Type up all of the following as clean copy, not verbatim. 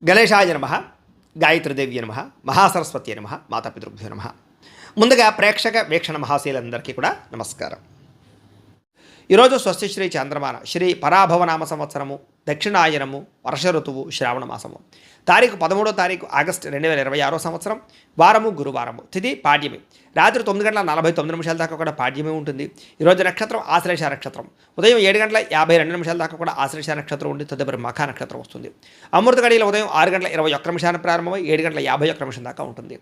గణేశాయ నమః, గాయత్రీదేవ్య నమః, మహాసరస్వతి నమః, మాతాపితృభ్యో నమః. ముందుగా ప్రేక్షక వీక్షణ మహాశీలందరికీ కూడా నమస్కారం. ఈరోజు స్వస్తి శ్రీ చంద్రమాన శ్రీ పరాభవనామ సంవత్సరము, దక్షిణాయనము, వర్ష ఋతువు, శ్రావణ మాసము. తారీఖు 13 ఆగస్టు 2026 సంవత్సరం. వారము గురువారము. తిథి పాడ్యమి. రాత్రి 9:49 దాకా కూడా పాడ్యమి ఉంటుంది. ఈరోజు నక్షత్రం ఆశ్లేష నక్షత్రం. ఉదయం 7:52 దాకా కూడా ఆశ్లేష నక్షత్రం ఉండి తదుపరి మఖా నక్షత్రం వస్తుంది. అమృత గడియల ఉదయం 6:21 ప్రారంభమై 7:51 దాకా ఉంటుంది.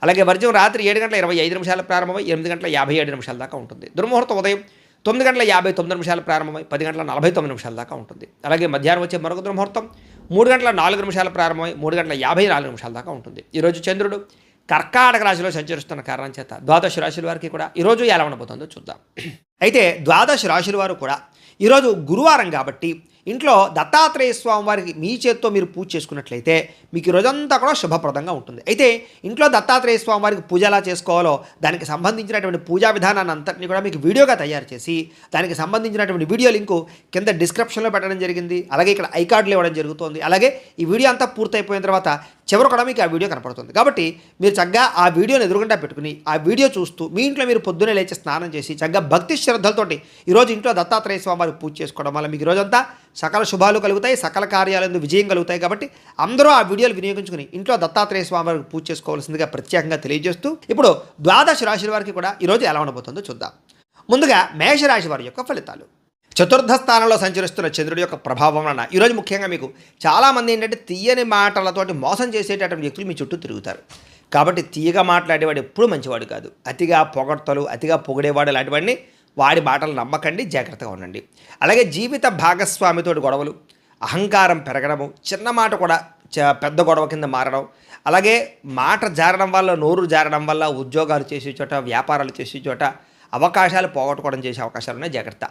అలాగే వర్జం రాత్రి 7:25 ప్రారంభమై 8:57 దాకా ఉంటుంది. దుర్ముహూర్తం ఉదయం 9:59 ప్రారంభమై 10:49 దాకా ఉంటుంది. అలాగే మధ్యాహ్నం వచ్చే మరొక దుర్ముహూర్తం 3:04 ప్రారంభమై 3:54 దాకా ఉంటుంది. ఈరోజు చంద్రుడు కర్కాటక రాశిలో సంచరిస్తున్న కారణం చేత ద్వాదశ రాశుల వారికి కూడా ఈరోజు ఎలా ఉండబోతుందో చూద్దాం. అయితే ద్వాదశ రాశుల వారు కూడా ఈరోజు గురువారం కాబట్టి ఇంట్లో దత్తాత్రేయ స్వామి వారికి మీ చేత్తో మీరు పూజ చేసుకున్నట్లయితే మీకు రోజంతా కూడా శుభప్రదంగా ఉంటుంది. అయితే ఇంట్లో దత్తాత్రేయ స్వామి వారికి పూజ ఎలా చేసుకోవాలో దానికి సంబంధించినటువంటి పూజా విధానాన్ని అంతటిని కూడా మీకు వీడియోగా తయారు చేసి దానికి సంబంధించినటువంటి వీడియో లింకు కింద డిస్క్రిప్షన్లో పెట్టడం జరిగింది. అలాగే ఇక్కడ ఐకార్డులు ఇవ్వడం జరుగుతుంది. అలాగే ఈ వీడియో అంతా పూర్తయిపోయిన తర్వాత చివరి కూడా మీకు ఆ వీడియో కనపడుతుంది. కాబట్టి మీరు చక్కగా ఆ వీడియోని ఎదురుగుండా పెట్టుకుని ఆ వీడియో చూస్తూ మీ ఇంట్లో మీరు పొద్దున్నే లేచి స్నానం చేసి చక్కగా భక్తి శ్రద్ధలతోటి ఈరోజు ఇంట్లో దత్తాత్రేయ స్వామి వారికి పూజ చేసుకోవడం వల్ల మీకు రోజంతా సకల శుభాలు కలుగుతాయి, సకల కార్యాలందు విజయం కలుగుతాయి. కాబట్టి అందరూ ఆ వీడియోలు వినియోగించుకుని ఇంట్లో దత్తాత్రేయ స్వామి వారికి పూజ చేసుకోవాల్సిందిగా ప్రత్యేకంగా తెలియజేస్తూ ఇప్పుడు ద్వాదశ రాశుల వారికి కూడా ఈరోజు ఎలా ఉండబోతుందో చూద్దాం. ముందుగా మేషరాశి వారి యొక్క ఫలితాలు. చతుర్థ స్థానంలో సంచరిస్తున్న చంద్రుడి యొక్క ప్రభావం వలన ఈరోజు ముఖ్యంగా మీకు చాలామంది ఏంటంటే తీయని మాటలతోటి మోసం చేసేటటువంటి వ్యక్తులు మీ చుట్టూ తిరుగుతారు. కాబట్టి తీయగా మాట్లాడేవాడు ఎప్పుడూ మంచివాడు కాదు. అతిగా పొగడ్తలు, అతిగా పొగిడేవాడు లాంటివాడిని వాడి మాటలు నమ్మకండి, జాగ్రత్తగా ఉండండి. అలాగే జీవిత భాగస్వామితో గొడవలు, అహంకారం పెరగడము, చిన్న మాట కూడా పెద్ద గొడవ కింద మారడం, అలాగే మాట జారడం వల్ల, నోరు జారడం వల్ల ఉద్యోగాలు చేసే చోట, వ్యాపారాలు చేసే చోట అవకాశాలు పోగొట్టుకోవడం చేసే అవకాశాలు ఉన్నాయి. జాగ్రత్త.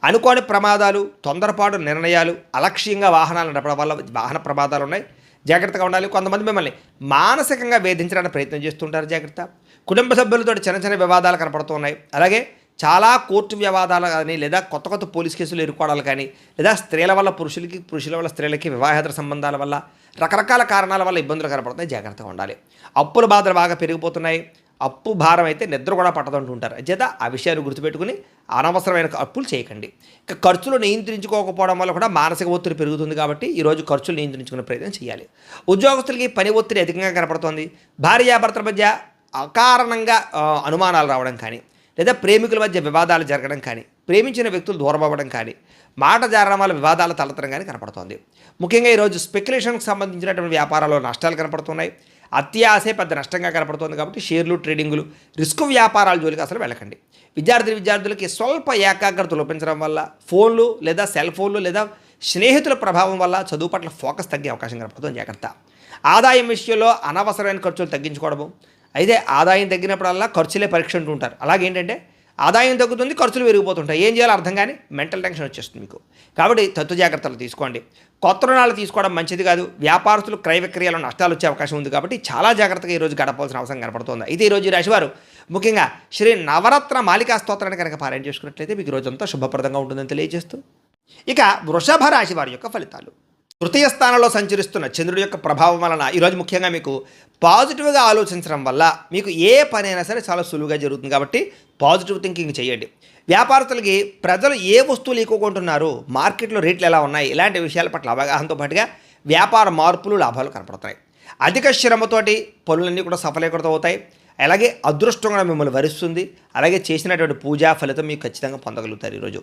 అనుకోని ప్రమాదాలు, తొందరపాటు నిర్ణయాలు, అలక్ష్యంగా వాహనాలు నడపడం వల్ల వాహన ప్రమాదాలు ఉన్నాయి. జాగ్రత్తగా ఉండాలి. కొంతమంది మిమ్మల్ని మానసికంగా వేధించడానికి ప్రయత్నం చేస్తుంటారు. జాగ్రత్త. కుటుంబ సభ్యులతో చిన్న చిన్న వివాదాలు కనపడుతున్నాయి. అలాగే చాలా కోర్టు వివాదాలు కానీ లేదా కొత్త కొత్త పోలీస్ కేసులు ఎదుర్కోవడాలు కానీ లేదా స్త్రీల వల్ల పురుషులకి, పురుషుల వల్ల స్త్రీలకి వివాహేతర సంబంధాల వల్ల రకరకాల కారణాల వల్ల ఇబ్బందులు కనపడుతున్నాయి. జాగ్రత్తగా ఉండాలి. అప్పుల బాధలు బాగా పెరిగిపోతున్నాయి. అప్పు భారం అయితే నిద్ర కూడా పట్టదంటుంటారు. చేత ఆ విషయాన్ని గుర్తుపెట్టుకుని అనవసరమైన అప్పులు చేయకండి. ఇక ఖర్చులు నియంత్రించుకోకపోవడం వల్ల కూడా మానసిక ఒత్తిడి పెరుగుతుంది. కాబట్టి ఈరోజు ఖర్చులు నియంత్రించుకునే ప్రయత్నం చేయాలి. ఉద్యోగస్తులకి పని ఒత్తిడి అధికంగా కనపడుతోంది. భార్యాభర్తల మధ్య అకారణంగా అనుమానాలు రావడం కానీ లేదా ప్రేమికుల మధ్య వివాదాలు జరగడం కానీ, ప్రేమించిన వ్యక్తులు దూరం అవ్వడం కానీ, మాట జారడం వల్ల వివాదాలు తలెత్తడం కానీ కనపడుతోంది. ముఖ్యంగా ఈరోజు స్పెక్యులేషన్కి సంబంధించినటువంటి వ్యాపారాల్లో నష్టాలు కనపడుతున్నాయి. అత్యాశే పెద్ద నష్టంగా కనపడుతుంది. కాబట్టి షేర్లు, ట్రేడింగులు, రిస్క్ వ్యాపారాల జోలికి అసలు వెళ్ళకండి. విద్యార్థులకి స్వల్ప ఏకాగ్రత లోపించడం వల్ల ఫోన్లు లేదా సెల్ ఫోన్లు లేదా స్నేహితుల ప్రభావం వల్ల చదువు పట్ల ఫోకస్ తగ్గే అవకాశం కనపడుతుంది. జాగ్రత్త. ఆదాయం విషయంలో అనవసరమైన ఖర్చులు తగ్గించుకోవడము. అయితే ఆదాయం తగ్గినప్పుడల్లా ఖర్చులే పరీక్ష అంటూ ఉంటారు. అలాగేంటంటే ఆదాయం తగ్గుతుంది, ఖర్చులు పెరిగిపోతుంటాయి. ఏం చేయాలో అర్థం కానీ మెంటల్ టెన్షన్ వచ్చేస్తుంది మీకు. కాబట్టి తత్వ జాగ్రత్తలు తీసుకోండి. కొత్త రుణాలు తీసుకోవడం మంచిది కాదు. వ్యాపారస్తులు క్రయ విక్రయాల్లో నష్టాలు వచ్చే అవకాశం ఉంది. కాబట్టి చాలా జాగ్రత్తగా ఈరోజు గడపాల్సిన అవసరం కనపడుతుంది. అయితే ఈరోజు ఈ రాశివారు ముఖ్యంగా శ్రీ నవరత్న మాలికా స్తోత్రాన్ని కనుక పారాయణ చేసుకున్నట్లయితే మీకు రోజంతా శుభప్రదంగా ఉంటుందని తెలియజేస్తూ ఇక వృషభ రాశి వారి యొక్క ఫలితాలు. తృతీయ స్థానంలో సంచరిస్తున్న చంద్రుడి యొక్క ప్రభావం వలన ఈరోజు ముఖ్యంగా మీకు పాజిటివ్గా ఆలోచించడం వల్ల మీకు ఏ పనైనా సరే చాలా సులువుగా జరుగుతుంది. కాబట్టి పాజిటివ్ థింకింగ్ చేయండి. వ్యాపారస్తులకి ప్రజలు ఏ వస్తువులు ఎక్కువ కొంటున్నారు, మార్కెట్లో రేట్లు ఎలా ఉన్నాయి, ఇలాంటి విషయాల పట్ల అవగాహనతో పాటుగా వ్యాపార మార్పులు, లాభాలు కనపడుతున్నాయి. అధిక శ్రమతోటి పనులన్నీ కూడా సఫలీకృతం అవుతాయి. అలాగే అదృష్టం కూడా మిమ్మల్ని వరిస్తుంది. అలాగే చేసినటువంటి పూజా ఫలితం మీకు ఖచ్చితంగా పొందగలుగుతారు. ఈరోజు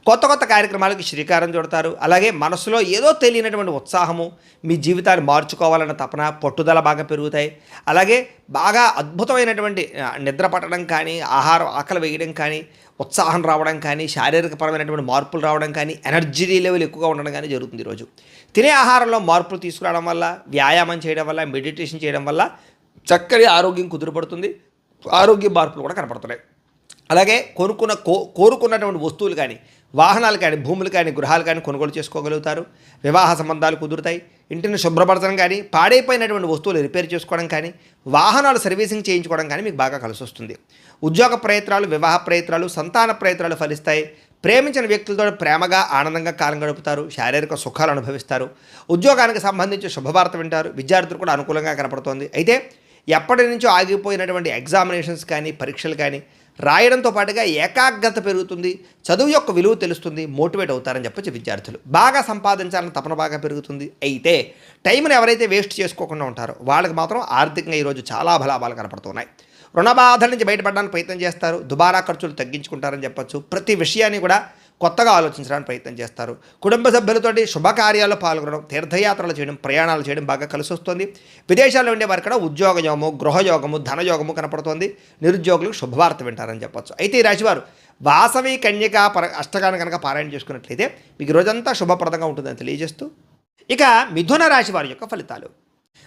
కొత్త కొత్త కార్యక్రమాలకి శ్రీకారం చుడతారు. అలాగే మనసులో ఏదో తెలియనటువంటి ఉత్సాహము, మీ జీవితాన్ని మార్చుకోవాలన్న తపన, పట్టుదల బాగా పెరుగుతాయి. అలాగే బాగా అద్భుతమైనటువంటి నిద్ర పట్టడం కానీ, ఆహారం ఆకలి వేయడం కానీ, ఉత్సాహం రావడం కానీ, శారీరకపరమైనటువంటి మార్పులు రావడం కానీ, ఎనర్జీ లెవెల్ ఎక్కువగా ఉండడం కానీ జరుగుతుంది. ఈరోజు తినే ఆహారంలో మార్పులు తీసుకురావడం వల్ల, వ్యాయామం చేయడం వల్ల, మెడిటేషన్ చేయడం వల్ల చక్కని ఆరోగ్యం కుదురుపడుతుంది. ఆరోగ్య మార్పులు కూడా కనపడుతున్నాయి. అలాగే కోరుకున్నటువంటి వస్తువులు కానీ, వాహనాలు కానీ, భూములు కానీ, గృహాలు కానీ కొనుగోలు చేసుకోగలుగుతారు. వివాహ సంబంధాలు కుదురుతాయి. ఇంటిని శుభ్రపరచడం కానీ, పాడైపోయినటువంటి వస్తువులు రిపేర్ చేసుకోవడం కానీ, వాహనాలు సర్వీసింగ్ చేయించుకోవడం కానీ మీకు బాగా కలిసి వస్తుంది. ఉద్యోగ ప్రయత్నాలు, వివాహ ప్రయత్నాలు, సంతాన ప్రయత్నాలు ఫలిస్తాయి. ప్రేమించిన వ్యక్తులతో ప్రేమగా ఆనందంగా కాలం గడుపుతారు. శారీరక సుఖాలు అనుభవిస్తారు. ఉద్యోగానికి సంబంధించి శుభవార్త వింటారు. విద్యార్థులు కూడా అనుకూలంగా కనపడుతోంది. అయితే ఎప్పటి నుంచో ఆగిపోయినటువంటి ఎగ్జామినేషన్స్ కానీ, పరీక్షలు కానీ రాయడంతో పాటుగా ఏకాగ్రత పెరుగుతుంది. చదువు యొక్క విలువ తెలుస్తుంది. మోటివేట్ అవుతారని చెప్పొచ్చు. విద్యార్థులు బాగా సంపాదించాలని తపన బాగా పెరుగుతుంది. అయితే టైంని ఎవరైతే వేస్ట్ చేసుకోకుండా ఉంటారో వాళ్ళకి మాత్రం ఆర్థికంగా ఈరోజు చాలా బలాభాలు కనపడుతున్నాయి. రుణ బాధల నుంచి బయటపడడానికి ప్రయత్నం చేస్తారు. దుబారా ఖర్చులు తగ్గించుకుంటారని చెప్పొచ్చు. ప్రతి విషయాన్ని కూడా కొత్తగా ఆలోచించడానికి ప్రయత్నం చేస్తారు. కుటుంబ సభ్యులతోటి శుభకార్యాల్లో పాల్గొనడం, తీర్థయాత్రలు చేయడం, ప్రయాణాలు చేయడం బాగా కలిసి వస్తుంది. విదేశాల్లో ఉండే వారికి కూడా ఉద్యోగయోగము, గృహయోగము, ధనయోగము కనపడుతుంది. నిరుద్యోగులకు శుభవార్త వింటారని చెప్పొచ్చు. అయితే ఈ రాశివారు వాసవి కన్యక అష్టకాన్ని కనుక పారాయణ చేసుకున్నట్లయితే మీకు రోజంతా శుభప్రదంగా ఉంటుందని తెలియజేస్తూ, ఇక మిథున రాశి వారి యొక్క ఫలితాలు.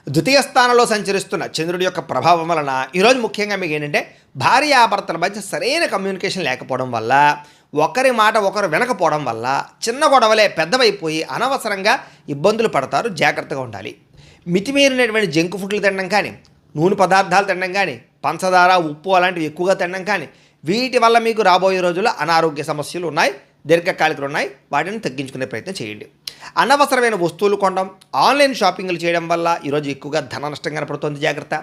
ద్వితీయ స్థానంలో సంచరిస్తున్న చంద్రుడి యొక్క ప్రభావం వలన ఈరోజు ముఖ్యంగా మీకు ఏంటంటే భార్యాభర్తల మధ్య సరైన కమ్యూనికేషన్ లేకపోవడం వల్ల, ఒకరి మాట ఒకరు వినకపోవడం వల్ల చిన్న గొడవలే పెద్దవైపోయి అనవసరంగా ఇబ్బందులు పడతారు. జాగ్రత్తగా ఉండాలి. మితిమీరినటువంటి జంక్ ఫుడ్లు తినడం కానీ, నూనె పదార్థాలు తినడం కానీ, పంచదార, ఉప్పు అలాంటివి ఎక్కువగా తినడం కానీ, వీటి వల్ల మీకు రాబోయే రోజుల్లో అనారోగ్య సమస్యలు ఉన్నాయి, దీర్ఘకాలికలు ఉన్నాయి. వాటిని తగ్గించుకునే ప్రయత్నం చేయండి. అనవసరమైన వస్తువులు కొనడం, ఆన్లైన్ షాపింగ్లు చేయడం వల్ల ఈరోజు ఎక్కువగా ధన నష్టం కనపడుతుంది. జాగ్రత్త.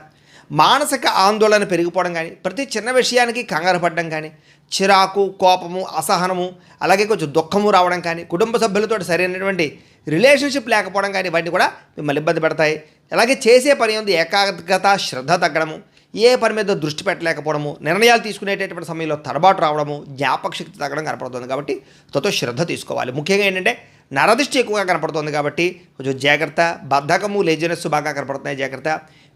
మానసిక ఆందోళన పెరిగిపోవడం కానీ, ప్రతి చిన్న విషయానికి కంగారు పడడం కానీ, చిరాకు, కోపము, అసహనము, అలాగే కొంచెం దుఃఖము రావడం కానీ, కుటుంబ సభ్యులతో సరైనటువంటి రిలేషన్షిప్ లేకపోవడం కానీ వాటిని కూడా మిమ్మల్ని ఇబ్బంది పెడతాయి. అలాగే చేసే పని ఉంది ఏకాగ్రత, శ్రద్ధ తగ్గడము, ఏ పని మీద దృష్టి పెట్టలేకపోవడము, నిర్ణయాలు తీసుకునేటటువంటి సమయంలో తడబాటు రావడము, జ్ఞాపక శక్తి తగ్గడం కనపడుతుంది. కాబట్టి శ్రద్ధ తీసుకోవాలి. ముఖ్యంగా ఏంటంటే నరదిష్టి ఎక్కువగా కనపడుతుంది కాబట్టి కొంచెం జాగ్రత్త. బద్ధకము, లేజినెస్ బాగా కనపడుతున్నాయి. జాగ్రత్త.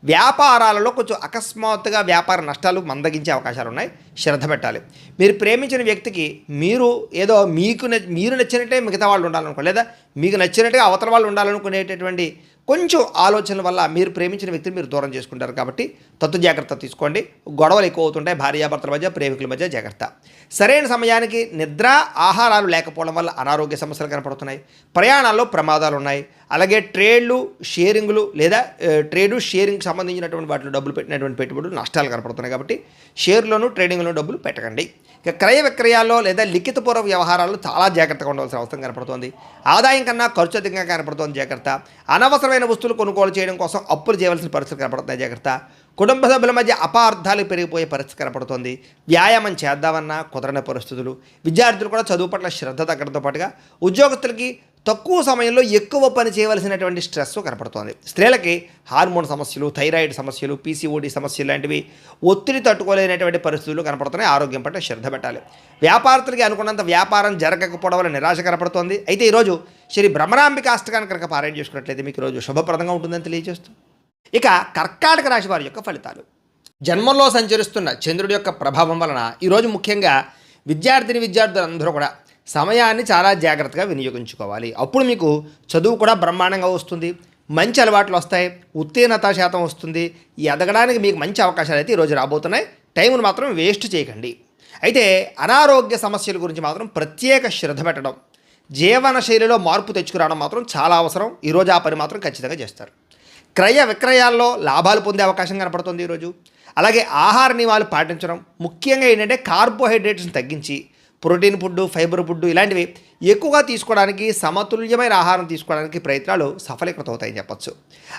వ్యాపారాలలో కొంచెం అకస్మాత్తుగా వ్యాపార నష్టాలు మందగించే అవకాశాలు ఉన్నాయి. శ్రద్ధ పెట్టాలి. మీరు ప్రేమించిన వ్యక్తికి మీరు ఏదో మీరు నచ్చినట్టే మిగతా వాళ్ళు ఉండాలనుకో, లేదా మీకు నచ్చినట్టుగా అవతల వాళ్ళు ఉండాలనుకునేటటువంటి కొంచెం ఆలోచనల వల్ల మీరు ప్రేమించిన వ్యక్తిని మీరు దూరం చేసుకుంటారు. కాబట్టి జాగ్రత్త తీసుకోండి. గొడవలు ఎక్కువ అవుతుంటాయి భార్యాభర్తల మధ్య, ప్రేమికుల మధ్య. జాగ్రత్త. సరైన సమయానికి నిద్ర, ఆహారాలు లేకపోవడం వల్ల అనారోగ్య సమస్యలు కనపడుతున్నాయి. ప్రయాణాల్లో ప్రమాదాలు ఉన్నాయి. అలాగే ట్రేడ్లు, షేరింగ్లు లేదా షేరింగ్కి సంబంధించినటువంటి వాటిలో డబ్బులు పెట్టినటువంటి పెట్టుబడులు నష్టాలు కనపడుతున్నాయి. కాబట్టి షేర్లోను, ట్రేడింగ్లోనూ డబ్బులు పెట్టకండి. ఇక క్రయ విక్రయాల్లో లేదా లిఖితపూర్వ వ్యవహారాల్లో చాలా జాగ్రత్తగా ఉండవలసిన అవసరం కనపడుతుంది. ఆదాయం కన్నా ఖర్చు అధికంగా కనపడుతుంది. జాగ్రత్త. అనవసరమైన వస్తువులు కొనుగోలు చేయడం కోసం అప్పులు చేయవలసిన పరిస్థితి కనపడుతున్నాయి. జాగ్రత్త. కుటుంబ సభ్యుల మధ్య అపార్థాలు పెరిగిపోయే పరిస్థితి కనపడుతుంది. వ్యాయామం చేద్దామన్నా కుదరని పరిస్థితులు. విద్యార్థులు కూడా చదువు పట్ల శ్రద్ధ తగ్గడంతో పాటుగా ఉద్యోగస్తులకి తక్కువ సమయంలో ఎక్కువ పని చేయవలసినటువంటి స్ట్రెస్ కనపడుతోంది. స్త్రీలకి హార్మోన్ సమస్యలు, థైరాయిడ్ సమస్యలు, పీసీఓడి సమస్యలు లాంటివి, ఒత్తిడి తట్టుకోలేనటువంటి పరిస్థితులు కనపడుతున్నాయి. ఆరోగ్యం పట్ల శ్రద్ధ పెట్టాలి. వ్యాపారస్తులకి అనుకున్నంత వ్యాపారం జరగకపోవడం వల్ల నిరాశ కనపడుతోంది. అయితే ఈరోజు శ్రీ భ్రమరాంబిక అష్టకాన్ని కనుక పారాయణ చేసుకున్నట్లయితే మీకు ఈరోజు శుభప్రదంగా ఉంటుందని తెలియజేస్తూ, ఇక కర్కాటక రాశి వారి యొక్క ఫలితాలు. జన్మంలో సంచరిస్తున్న చంద్రుడి యొక్క ప్రభావం వలన ఈరోజు ముఖ్యంగా విద్యార్థులందరూ కూడా సమయాన్ని చాలా జాగ్రత్తగా వినియోగించుకోవాలి. అప్పుడు మీకు చదువు కూడా బ్రహ్మాండంగా వస్తుంది. మంచి అలవాట్లు వస్తాయి. ఉత్తీర్ణత శాతం వస్తుంది. ఎదగడానికి మీకు మంచి అవకాశాలు అయితే ఈరోజు రాబోతున్నాయి. టైంను మాత్రం వేస్ట్ చేయకండి. అయితే అనారోగ్య సమస్యల గురించి మాత్రం ప్రత్యేక శ్రద్ధ పెట్టడం, జీవన శైలిలో మార్పు తెచ్చుకురావడం మాత్రం చాలా అవసరం. ఈరోజు ఆ పని మాత్రం ఖచ్చితంగా చేస్తారు. క్రయ విక్రయాల్లో లాభాలు పొందే అవకాశం కనపడుతుంది ఈరోజు. అలాగే ఆహార నియమాలు పాటించడం, ముఖ్యంగా ఏంటంటే కార్బోహైడ్రేట్స్ని తగ్గించి ప్రోటీన్ ఫుడ్, ఫైబర్ ఫుడ్ ఇలాంటివి ఎక్కువగా తీసుకోవడానికి, సమతుల్యమైన ఆహారం తీసుకోవడానికి ప్రయత్నాలు సఫలీకృతం అవుతాయని చెప్పచ్చు.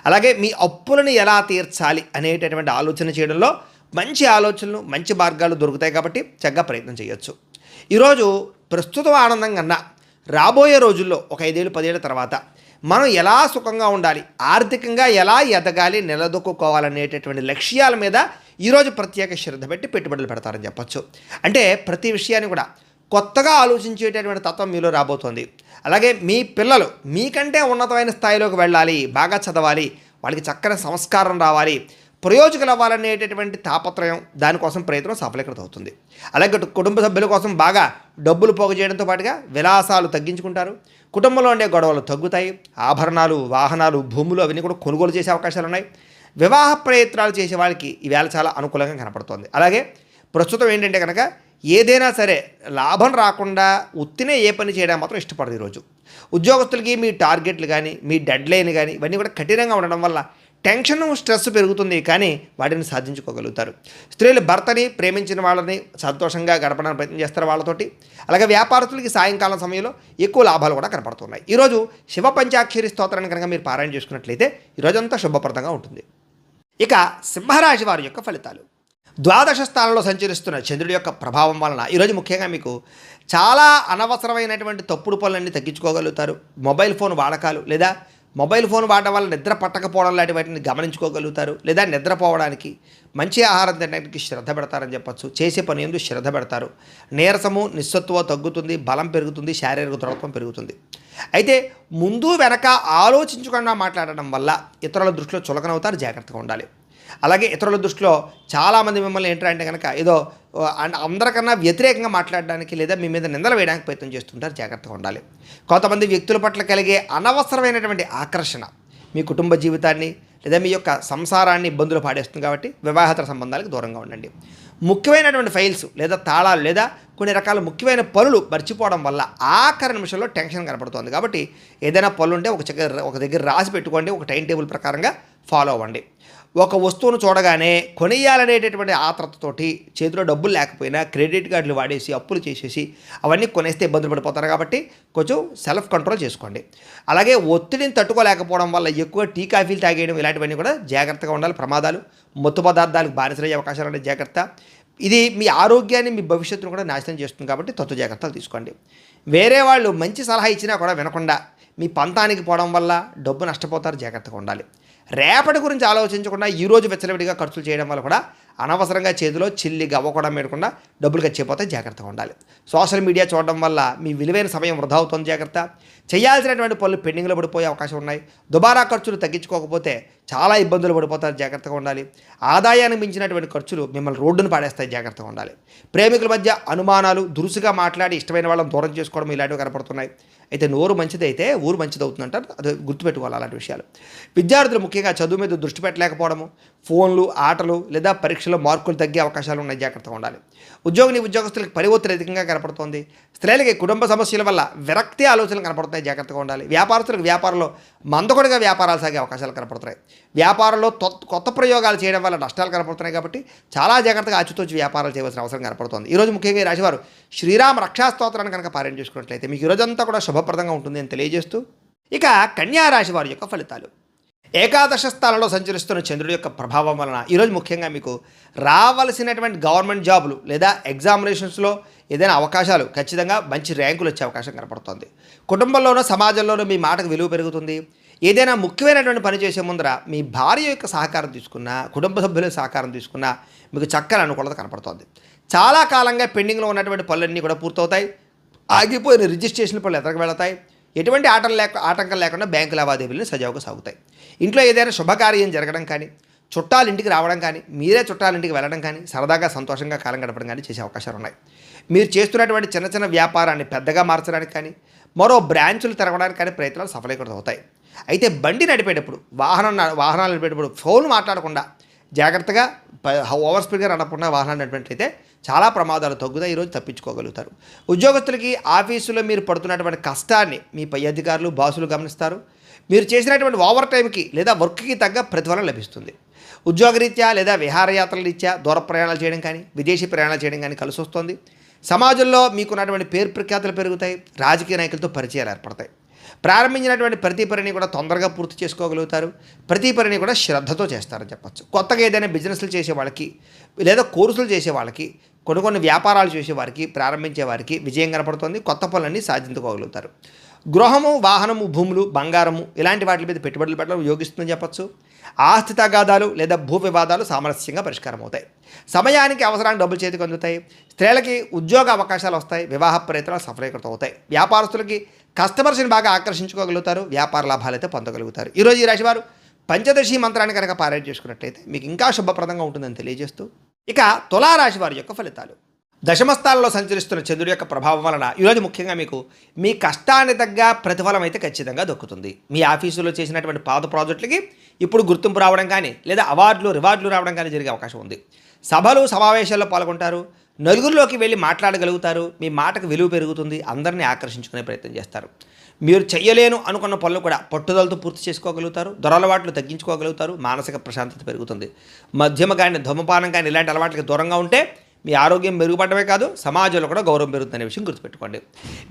అలాగే మీ అప్పులను ఎలా తీర్చాలి అనేటటువంటి ఆలోచన చేయడంలో మంచి ఆలోచనలు, మంచి మార్గాలు దొరుకుతాయి. కాబట్టి చక్కగా ప్రయత్నం చేయొచ్చు. ఈరోజు ప్రస్తుతం ఆనందం కన్నా రాబోయే రోజుల్లో ఒక 5 ఏళ్ళు 10 ఏళ్ళ తర్వాత మనం ఎలా సుఖంగా ఉండాలి, ఆర్థికంగా ఎలా ఎదగాలి, నిలదొక్కుకోవాలనేటటువంటి లక్ష్యాల మీద ఈరోజు ప్రత్యేక శ్రద్ధ పెట్టి పెట్టుబడులు పెడతారని చెప్పచ్చు. అంటే ప్రతి విషయాన్ని కూడా కొత్తగా ఆలోచించేటటువంటి తత్వం మీలో రాబోతోంది. అలాగే మీ పిల్లలు మీకంటే ఉన్నతమైన స్థాయిలోకి వెళ్ళాలి, బాగా చదవాలి, వాళ్ళకి చక్కని సంస్కారం రావాలి, ప్రయోజకులు అవ్వాలనేటటువంటి తాపత్రయం, దానికోసం ప్రయత్నం సఫలీకృతం అవుతుంది. అలాగే కుటుంబ సభ్యుల కోసం బాగా డబ్బులు పోగు చేయడంతో పాటుగా విలాసాలు తగ్గించుకుంటారు. కుటుంబంలో ఉండే గొడవలు తగ్గుతాయి. ఆభరణాలు, వాహనాలు, భూములు అవన్నీ కూడా కొనుగోలు చేసే అవకాశాలు ఉన్నాయి. వివాహ ప్రయత్నాలు చేసే వాళ్ళకి ఈవేళ చాలా అనుకూలంగా కనపడుతోంది. అలాగే ప్రస్తుతం ఏంటంటే కనుక ఏదైనా సరే లాభం రాకుండా ఉత్తినే ఏ పని చేయడం మాత్రం ఇష్టపడదు ఈరోజు. ఉద్యోగస్తులకి మీ టార్గెట్లు కానీ, మీ డెడ్ లైన్ కానీ ఇవన్నీ కూడా కఠినంగా ఉండడం వల్ల టెన్షన్, స్ట్రెస్ పెరుగుతుంది, కానీ వాటిని సాధించుకోగలుగుతారు. స్త్రీలు భర్తని, ప్రేమించిన వాళ్ళని సంతోషంగా గడపడానికి ప్రయత్నం చేస్తారు వాళ్ళతోటి. అలాగే వ్యాపారస్తులకి సాయంకాలం సమయంలో ఎక్కువ లాభాలు కూడా కనపడుతున్నాయి. ఈరోజు శివ పంచాక్షరి స్తోత్రాన్ని కనుక మీరు పారాయణ చేసుకున్నట్లయితే ఈరోజంతా శుభప్రదంగా ఉంటుంది. ఇక సింహరాశి వారి యొక్క ఫలితాలు. ద్వాదశ స్థానంలో సంచరిస్తున్న చంద్రుడి యొక్క ప్రభావం వలన ఈరోజు ముఖ్యంగా మీకు చాలా అనవసరమైనటువంటి తప్పుడు పనులన్నీ తగ్గించుకోగలుగుతారు. మొబైల్ ఫోన్ వాడకాలు లేదా మొబైల్ ఫోన్ వాడడం వల్ల నిద్ర పట్టకపోవడం లాంటి వాటిని గమనించుకోగలుగుతారు. లేదా నిద్రపోవడానికి, మంచి ఆహారం తినడానికి శ్రద్ధ పెడతారని చెప్పచ్చు. చేసే పని ఎందుకు శ్రద్ధ పెడతారు. నీరసము, నిస్సత్తువ తగ్గుతుంది, బలం పెరుగుతుంది, శారీరక దృఢత్వం పెరుగుతుంది. అయితే ముందు వెనక ఆలోచించకుండా మాట్లాడడం వల్ల ఇతరుల దృష్టిలో చులకనవుతారు, జాగ్రత్తగా ఉండాలి. అలాగే ఇతరుల దృష్టిలో చాలామంది మిమ్మల్ని ఏంటంటే కనుక ఏదో అందరికన్నా వ్యతిరేకంగా మాట్లాడడానికి లేదా మీ మీద నిందలు వేయడానికి ప్రయత్నం చేస్తుంటారు, జాగ్రత్తగా ఉండాలి. కొంతమంది వ్యక్తుల పట్ల కలిగే అనవసరమైనటువంటి ఆకర్షణ మీ కుటుంబ జీవితాన్ని లేదా మీ యొక్క సంసారాన్ని ఇబ్బందులు పాడేస్తుంది, కాబట్టి వివాహేతర సంబంధాలకు దూరంగా ఉండండి. ముఖ్యమైనటువంటి ఫైల్స్ లేదా తాళాలు లేదా కొన్ని రకాల ముఖ్యమైన పనులు మర్చిపోవడం వల్ల ఆఖరి నిమిషంలో టెన్షన్ కనపడుతుంది, కాబట్టి ఏదైనా పనులు ఉంటే ఒక దగ్గర రాసి పెట్టుకోండి, ఒక టైం టేబుల్ ప్రకారంగా ఫాలో అవ్వండి. ఒక వస్తువును చూడగానే కొనియాలనేటటువంటి ఆత్రతతోటి చేతిలో డబ్బులు లేకపోయినా క్రెడిట్ కార్డులు వాడేసి అప్పులు చేసేసి అవన్నీ కొనేస్తే ఇబ్బందులు పడిపోతారు, కాబట్టి కొంచెం సెల్ఫ్ కంట్రోల్ చేసుకోండి. అలాగే ఒత్తిడిని తట్టుకోలేకపోవడం వల్ల ఎక్కువ టీ కాఫీలు తాగేయడం ఇలాంటివన్నీ కూడా జాగ్రత్తగా ఉండాలి. ప్రమాదాలు, మత్తు పదార్థాలకు బానిసలయ్యే అవకాశాలు ఉండే జాగ్రత్త. ఇది మీ ఆరోగ్యాన్ని, మీ భవిష్యత్తును కూడా నాశనం చేస్తుంది, కాబట్టి తత్వ జాగ్రత్తలు తీసుకోండి. వేరే వాళ్ళు మంచి సలహా ఇచ్చినా కూడా వినకుండా మీ పంతానికి పోవడం వల్ల డబ్బు నష్టపోతారు, జాగ్రత్తగా ఉండాలి. రేపటి గురించి ఆలోచించకుండా ఈరోజు వెచ్చలవిడిగా ఖర్చులు చేయడం వల్ల కూడా అనవసరంగా చేతిలో చిల్లి గవ్వ కూడా మేడకుండా డబ్బులు ఖర్చు అయిపోతే జాగ్రత్తగా ఉండాలి. సోషల్ మీడియా చూడడం వల్ల మీ విలువైన సమయం వృధా అవుతుంది, జాగ్రత్త. చేయాల్సినటువంటి పనులు పెండింగ్లో పడిపోయే అవకాశం ఉన్నాయి. దుబారా ఖర్చులు తగ్గించుకోకపోతే చాలా ఇబ్బందులు పడిపోతారు, జాగ్రత్తగా ఉండాలి. ఆదాయానికి మించినటువంటి ఖర్చులు మిమ్మల్ని రోడ్డును పాడేస్తాయి, జాగ్రత్తగా ఉండాలి. ప్రేమికుల మధ్య అనుమానాలు, దురుసుగా మాట్లాడి ఇష్టమైన వాళ్ళని దూరం చేసుకోవడం ఇలాంటివి కనపడుతున్నాయి. అయితే నోరు మంచిదైతే ఊరు మంచిది అవుతుందంటారు, అది గుర్తుపెట్టుకోవాలి అలాంటి విషయాలు. విద్యార్థులు ముఖ్యంగా చదువు మీద దృష్టి పెట్టలేకపోవడము, ఫోన్లు, ఆటలు లేదా పరీక్షలో మార్కులు తగ్గే అవకాశాలు ఉన్నాయి, జాగ్రత్తగా ఉండాలి. ఉద్యోగస్తులకు పని ఒత్తిడి అధికంగా కనపడుతోంది. స్త్రీలకి కుటుంబ సమస్యల వల్ల విరక్తి ఆలోచనలు కనపడుతున్నాయి, జాగ్రత్తగా ఉండాలి. వ్యాపారస్తులకు వ్యాపారంలో మందకొడిగా వ్యాపారాలు సాగే అవకాశాలు కనపడుతున్నాయి. వ్యాపారంలో కొత్త ప్రయోగాలు చేయడం వల్ల నష్టాలు కనపడుతున్నాయి, కాబట్టి చాలా జాగ్రత్తగా ఆచితూచి వ్యాపారాలు చేయవలసిన అవసరం కనపడుతుంది. ఈరోజు ముఖ్యంగా ఈ రాశివారు శ్రీరామ రక్షా స్తోత్రాన్ని కనుక పారాయణ చేసుకున్నట్లయితే మీకు ఈరోజంతా కూడా శుభప్రదంగా ఉంటుంది అని తెలియజేస్తూ, ఇక కన్యా రాశి వారి యొక్క ఫలితాలు. ఏకాదశ స్థానంలో సంచరిస్తున్న చంద్రుడి యొక్క ప్రభావం వలన ఈరోజు ముఖ్యంగా మీకు రావాల్సినటువంటి గవర్నమెంట్ జాబులు లేదా ఎగ్జామినేషన్స్లో ఏదైనా అవకాశాలు, ఖచ్చితంగా మంచి ర్యాంకులు వచ్చే అవకాశం కనపడుతుంది. కుటుంబంలోనూ సమాజంలోనూ మీ మాటకు విలువ పెరుగుతుంది. ఏదైనా ముఖ్యమైనటువంటి పని చేసే ముందర మీ భార్య యొక్క సహకారం తీసుకున్నా, కుటుంబ సభ్యుల సహకారం తీసుకున్నా మీకు చక్కని అనుకూలత కనపడుతుంది. చాలా కాలంగా పెండింగ్లో ఉన్నటువంటి పనులన్నీ కూడా పూర్తవుతాయి. ఆగిపోయిన రిజిస్ట్రేషన్ పనులు ఎదరికి వెళతాయి. ఎటువంటి ఆటంకం లేకుండా బ్యాంకు లావాదేవీలను సజావుగా సాగుతాయి. ఇంట్లో ఏదైనా శుభకార్యం జరగడం కానీ, చుట్టాలు ఇంటికి రావడం కానీ, మీరే చుట్టాలింటికి వెళ్ళడం కానీ, సరదాగా సంతోషంగా కాలం గడపడం కానీ చేసే అవకాశాలు ఉన్నాయి. మీరు చేస్తున్నటువంటి చిన్న చిన్న వ్యాపారాన్ని పెద్దగా మార్చడానికి కానీ, మరో బ్రాంచులు తెరవడానికి కానీ ప్రయత్నాలు సఫలీకృతం అవుతాయి. అయితే బండి నడిపేటప్పుడు, వాహనాలు నడిపేటప్పుడు ఫోన్ మాట్లాడకుండా జాగ్రత్తగా ఓవర్ స్పీడ్గా నడపకుండా వాహనాలు నడిపినట్లయితే చాలా ప్రమాదాలు తగ్గుతాయి, ఈరోజు తప్పించుకోగలుగుతారు. ఉద్యోగస్తులకి ఆఫీసులో మీరు పడుతున్నటువంటి కష్టాన్ని మీ పై అధికారులు, బాసులు గమనిస్తారు. మీరు చేసినటువంటి ఓవర్ టైంకి లేదా వర్క్కి తగ్గ ప్రతిఫలం లభిస్తుంది. ఉద్యోగరీత్యా లేదా విహారయాత్రల రీత్యా దూర ప్రయాణాలు చేయడం కానీ, విదేశీ ప్రయాణాలు చేయడం కానీ కలిసి వస్తుంది. సమాజంలో మీకున్నటువంటి పేరు ప్రఖ్యాతులు పెరుగుతాయి. రాజకీయ నాయకులతో పరిచయాలు ఏర్పడతాయి. ప్రారంభించినటువంటి ప్రతి పనిని కూడా తొందరగా పూర్తి చేసుకోగలుగుతారు. ప్రతి పనిని కూడా శ్రద్ధతో చేస్తారని చెప్పచ్చు. కొత్తగా ఏదైనా బిజినెస్లు చేసే వాళ్ళకి లేదా కోర్సులు చేసే వాళ్ళకి, కొన్ని వ్యాపారాలు చేసేవారికి, ప్రారంభించే వారికి విజయం కనపడుతుంది. కొత్త పనులన్నీ సాధించుకోగలుగుతారు. గృహము, వాహనము, భూములు, బంగారము ఇలాంటి వాటి మీద పెట్టుబడులు పెట్టడం యోగిస్తుందని చెప్పచ్చు. ఆస్తి తగాదాలు లేదా భూ వివాదాలు సామరస్యంగా పరిష్కారం అవుతాయి. సమయానికి అవసరానికి డబ్బులు చేతికి అందుతాయి. స్త్రీలకి ఉద్యోగ అవకాశాలు వస్తాయి. వివాహ ప్రయత్నాలు సఫలీకృతం అవుతాయి. వ్యాపారస్తులకి కస్టమర్స్ని బాగా ఆకర్షించుకోగలుగుతారు. వ్యాపార లాభాలు అయితే పొందగలుగుతారు. ఈరోజు ఈ రాశివారు పంచదశి మంత్రాన్ని కనుక పారాయణ చేసుకున్నట్లయితే మీకు ఇంకా శుభప్రదంగా ఉంటుందని తెలియజేస్తూ, ఇక తులారాశి వారి యొక్క ఫలితాలు. దశమస్థానంలో సంచరిస్తున్న చంద్రుడి యొక్క ప్రభావం వలన ఈరోజు ముఖ్యంగా మీకు మీ కష్టాన్ని తగ్గ ప్రతిఫలం అయితే ఖచ్చితంగా దక్కుతుంది. మీ ఆఫీసులో చేసినటువంటి పాత ప్రాజెక్టులకి ఇప్పుడు గుర్తింపు రావడం కానీ లేదా అవార్డులు, రివార్డులు రావడం కానీ జరిగే అవకాశం ఉంది. సభలు, సమావేశాల్లో పాల్గొంటారు. నలుగురిలోకి వెళ్ళి మాట్లాడగలుగుతారు. మీ మాటకు విలువ పెరుగుతుంది. అందరినీ ఆకర్షించుకునే ప్రయత్నం చేస్తారు. మీరు చెయ్యలేను అనుకున్న పనులు కూడా పట్టుదలతో పూర్తి చేసుకోగలుగుతారు. దురలవాట్లు తగ్గించుకోగలుగుతారు. మానసిక ప్రశాంతత పెరుగుతుంది. మద్యమ కానీ ధూమపానం కానీ ఇలాంటి అలవాట్లకి దూరంగా ఉంటే మీ ఆరోగ్యం మెరుగుపడమే కాదు, సమాజంలో కూడా గౌరవం పెరుగుతుందనే విషయం గుర్తుపెట్టుకోండి.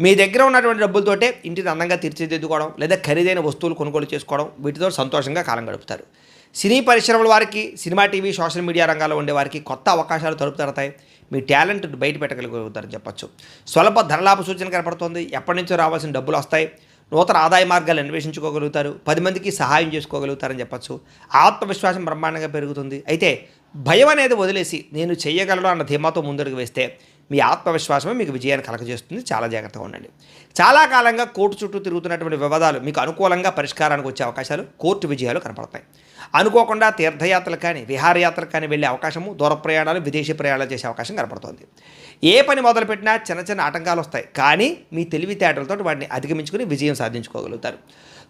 మీ దగ్గర ఉన్నటువంటి డబ్బులతోటే ఇంటిని అందంగా తీర్చిదిద్దుకోవడం లేదా ఖరీదైన వస్తువులు కొనుగోలు చేసుకోవడం, వీటితో సంతోషంగా కాలం గడుపుతారు. సినీ పరిశ్రమల వారికి, సినిమా, టీవీ, సోషల్ మీడియా రంగాల్లో ఉండే వారికి కొత్త అవకాశాలు తలుపు తడతాయి. మీ టాలెంట్ బయట పెట్టగలుగుతారని చెప్పొచ్చు. స్వల్ప ధనలాభ సూచన కనపడుతుంది. ఎప్పటి నుంచో రావాల్సిన డబ్బులు వస్తాయి. నూతన ఆదాయ మార్గాలు అన్వేషించుకోగలుగుతారు. 10 మందికి సహాయం చేసుకోగలుగుతారని చెప్పచ్చు. ఆత్మవిశ్వాసం బ్రహ్మాండంగా పెరుగుతుంది. అయితే భయం అనేది వదిలేసి నేను చెయ్యగలను అన్న ధీమాతో ముందడుగు వేస్తే మీ ఆత్మవిశ్వాసమే మీకు విజయాన్ని కలగజేస్తుంది. చాలా జాగ్రత్తగా ఉండండి. చాలా కాలంగా కోర్టు చుట్టూ తిరుగుతున్నటువంటి వివాదాలు మీకు అనుకూలంగా పరిష్కారానికి వచ్చే అవకాశాలు, కోర్టు విజయాలు కనపడతాయి. అనుకోకుండా తీర్థయాత్రలు కానీ, విహారయాత్రలు కానీ వెళ్ళే అవకాశము, దూర ప్రయాణాలు, విదేశీ ప్రయాణాలు చేసే అవకాశం కనపడుతుంది. ఏ పని మొదలుపెట్టినా చిన్న చిన్న ఆటంకాలు వస్తాయి. కానీ మీ తెలివితేటలతో వాటిని అధిగమించుకుని విజయం సాధించుకోగలుగుతారు.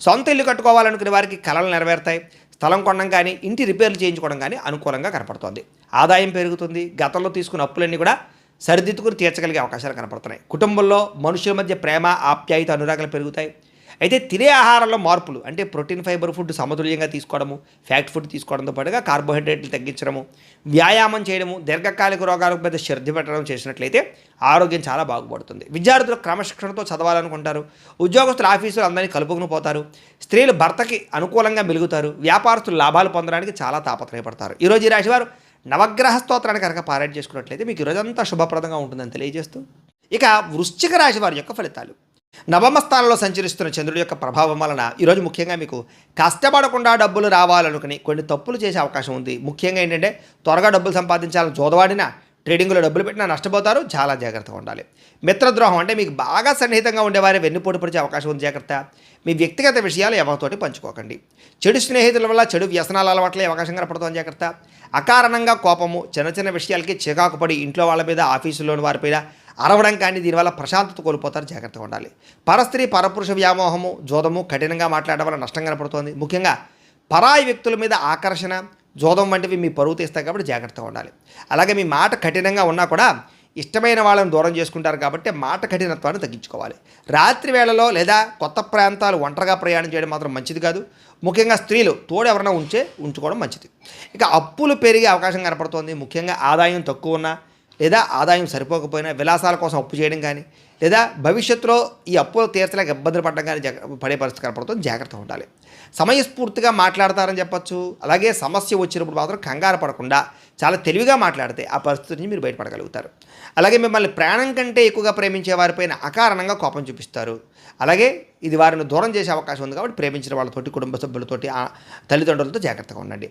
సొంత ఇల్లు కట్టుకోవాలనుకునే వారికి కలలు నెరవేరుతాయి. స్థలం కొనడం కానీ, ఇంటి రిపేర్లు చేయించుకోవడం కానీ అనుకూలంగా కనపడుతోంది. ఆదాయం పెరుగుతుంది. గతంలో తీసుకున్న అప్పులన్నీ కూడా సరిదిద్దుకుని తీర్చగలిగే అవకాశాలు కనపడుతున్నాయి. కుటుంబంలో మనుషుల మధ్య ప్రేమ, ఆప్యాయత, అనురాగాలు పెరుగుతాయి. అయితే తినే ఆహారంలో మార్పులు అంటే ప్రోటీన్, ఫైబర్ ఫుడ్ సమతుల్యంగా తీసుకోవడము, ఫ్యాక్ట్ ఫుడ్ తీసుకోవడంతో పాటుగా కార్బోహైడ్రేట్లు తగ్గించడము, వ్యాయామం చేయడము, దీర్ఘకాలిక రోగాలకు పెద్ద శ్రద్ధ పెట్టడం చేసినట్లయితే ఆరోగ్యం చాలా బాగుపడుతుంది. విద్యార్థులు క్రమశిక్షణతో చదవాలనుకుంటారు. ఉద్యోగస్తులు ఆఫీసులు అందరినీ కలుపుకుని పోతారు. స్త్రీలు భర్తకి అనుకూలంగా మెలుగుతారు. వ్యాపారస్తులు లాభాలు పొందడానికి చాలా తాపత్రయపడతారు. ఈరోజు ఈ రాశివారు నవగ్రహ స్తోత్రాన్ని కనుక పారాయణ చేసుకున్నట్లయితే మీకు ఈరోజంతా శుభప్రదంగా ఉంటుందని తెలియజేస్తూ, ఇక వృశ్చిక రాశి వారి యొక్క ఫలితాలు. నవమ స్థానంలో సంచరిస్తున్న చంద్రుడి యొక్క ప్రభావం వలన ఈరోజు ముఖ్యంగా మీకు కష్టపడకుండా డబ్బులు రావాలనుకుని కొన్ని తప్పులు చేసే అవకాశం ఉంది. ముఖ్యంగా ఏంటంటే త్వరగా డబ్బులు సంపాదించాలని జోదవాడినా, ట్రేడింగ్లో డబ్బులు పెట్టినా నష్టపోతారు. చాలా జాగ్రత్తగా ఉండాలి. మిత్రద్రోహం అంటే మీకు బాగా సన్నిహితంగా ఉండేవారే వెన్నుపోటు పరిచే అవకాశం ఉంది. జాగ్రత్త. మీ వ్యక్తిగత విషయాలు ఎవరితోటి పంచుకోకండి. చెడు స్నేహితుల వల్ల చెడు వ్యసనాల అలవాట్లే అవకాశం కనపడుతుంది. జాగ్రత్త. అకారణంగా కోపము, చిన్న చిన్న విషయాలకి చికాకు పడి ఇంట్లో వాళ్ళ మీద, ఆఫీసులోని వారిపైన అరవడం కానీ దీనివల్ల ప్రశాంతత కోల్పోతారు. జాగ్రత్తగా ఉండాలి. పరస్త్రీ పరపురుష వ్యామోహము, జోదము, కఠినంగా మాట్లాడడం వల్ల నష్టం కనపడుతోంది. ముఖ్యంగా పరాయి వ్యక్తుల మీద ఆకర్షణ, జోదం వంటివి మీ పరువు తీస్తాయి కాబట్టి జాగ్రత్తగా ఉండాలి. అలాగే మీ మాట కఠినంగా ఉన్నా కూడా ఇష్టమైన వాళ్ళని దూరం చేసుకుంటారు కాబట్టి మాట కఠినత్వాన్ని తగ్గించుకోవాలి. రాత్రి వేళలో లేదా కొత్త ప్రాంతాలు ఒంటరిగా ప్రయాణం చేయడం మాత్రం మంచిది కాదు. ముఖ్యంగా స్త్రీలు తోడు ఎవరైనా ఉంచుకోవడం మంచిది. ఇక అప్పులు పెరిగే అవకాశం కనపడుతోంది. ముఖ్యంగా ఆదాయం తక్కువ ఉన్నా లేదా ఆదాయం సరిపోకపోయినా విలాసాల కోసం అప్పు చేయడం కానీ లేదా భవిష్యత్తులో ఈ అప్పులు తీర్చలేక ఇబ్బందులు పడడం కానీ పడే పరిస్థితి కనపడుతుంది. జాగ్రత్తగా ఉండాలి. సమయస్ఫూర్తిగా మాట్లాడతారని చెప్పచ్చు. అలాగే సమస్య వచ్చినప్పుడు మాత్రం కంగారు పడకుండా చాలా తెలివిగా మాట్లాడితే ఆ పరిస్థితి నుంచి మీరు బయటపడగలుగుతారు. అలాగే మిమ్మల్ని ప్రాణం కంటే ఎక్కువగా ప్రేమించే వారిపైన అకారణంగా కోపం చూపిస్తారు. అలాగే ఇది వారిని దూరం చేసే అవకాశం ఉంది కాబట్టి ప్రేమించిన వాళ్ళతోటి, కుటుంబ సభ్యులతోటి, తల్లిదండ్రులతో జాగ్రత్తగా ఉండండి.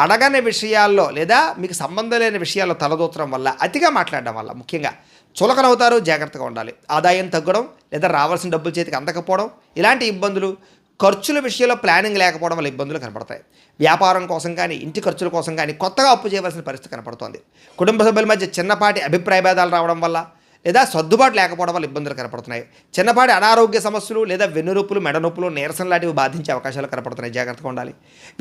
అడగని విషయాల్లో లేదా మీకు సంబంధం లేని విషయాల్లో తలదూచడం వల్ల, అతిగా మాట్లాడడం వల్ల ముఖ్యంగా చులకనవుతారు. జాగ్రత్తగా ఉండాలి. ఆదాయం తగ్గడం లేదా రావాల్సిన డబ్బులు చేతికి అందకపోవడం, ఇలాంటి ఇబ్బందులు, ఖర్చుల విషయంలో ప్లానింగ్ లేకపోవడం వల్ల ఇబ్బందులు కనపడతాయి. వ్యాపారం కోసం కానీ, ఇంటి ఖర్చుల కోసం కానీ కొత్తగా అప్పు చేయవలసిన పరిస్థితి కనపడుతోంది. కుటుంబ సభ్యుల మధ్య చిన్నపాటి అభిప్రాయ భేదాలు రావడం వల్ల లేదా సర్దుబాటు లేకపోవడం వల్ల ఇబ్బందులు కనపడుతున్నాయి. చిన్నపాటి అనారోగ్య సమస్యలు లేదా వెన్నునొప్పులు, మెడనొప్పులు, నీరసం లాంటివి బాధించే అవకాశాలు కనపడుతున్నాయి. జాగ్రత్తగా ఉండాలి.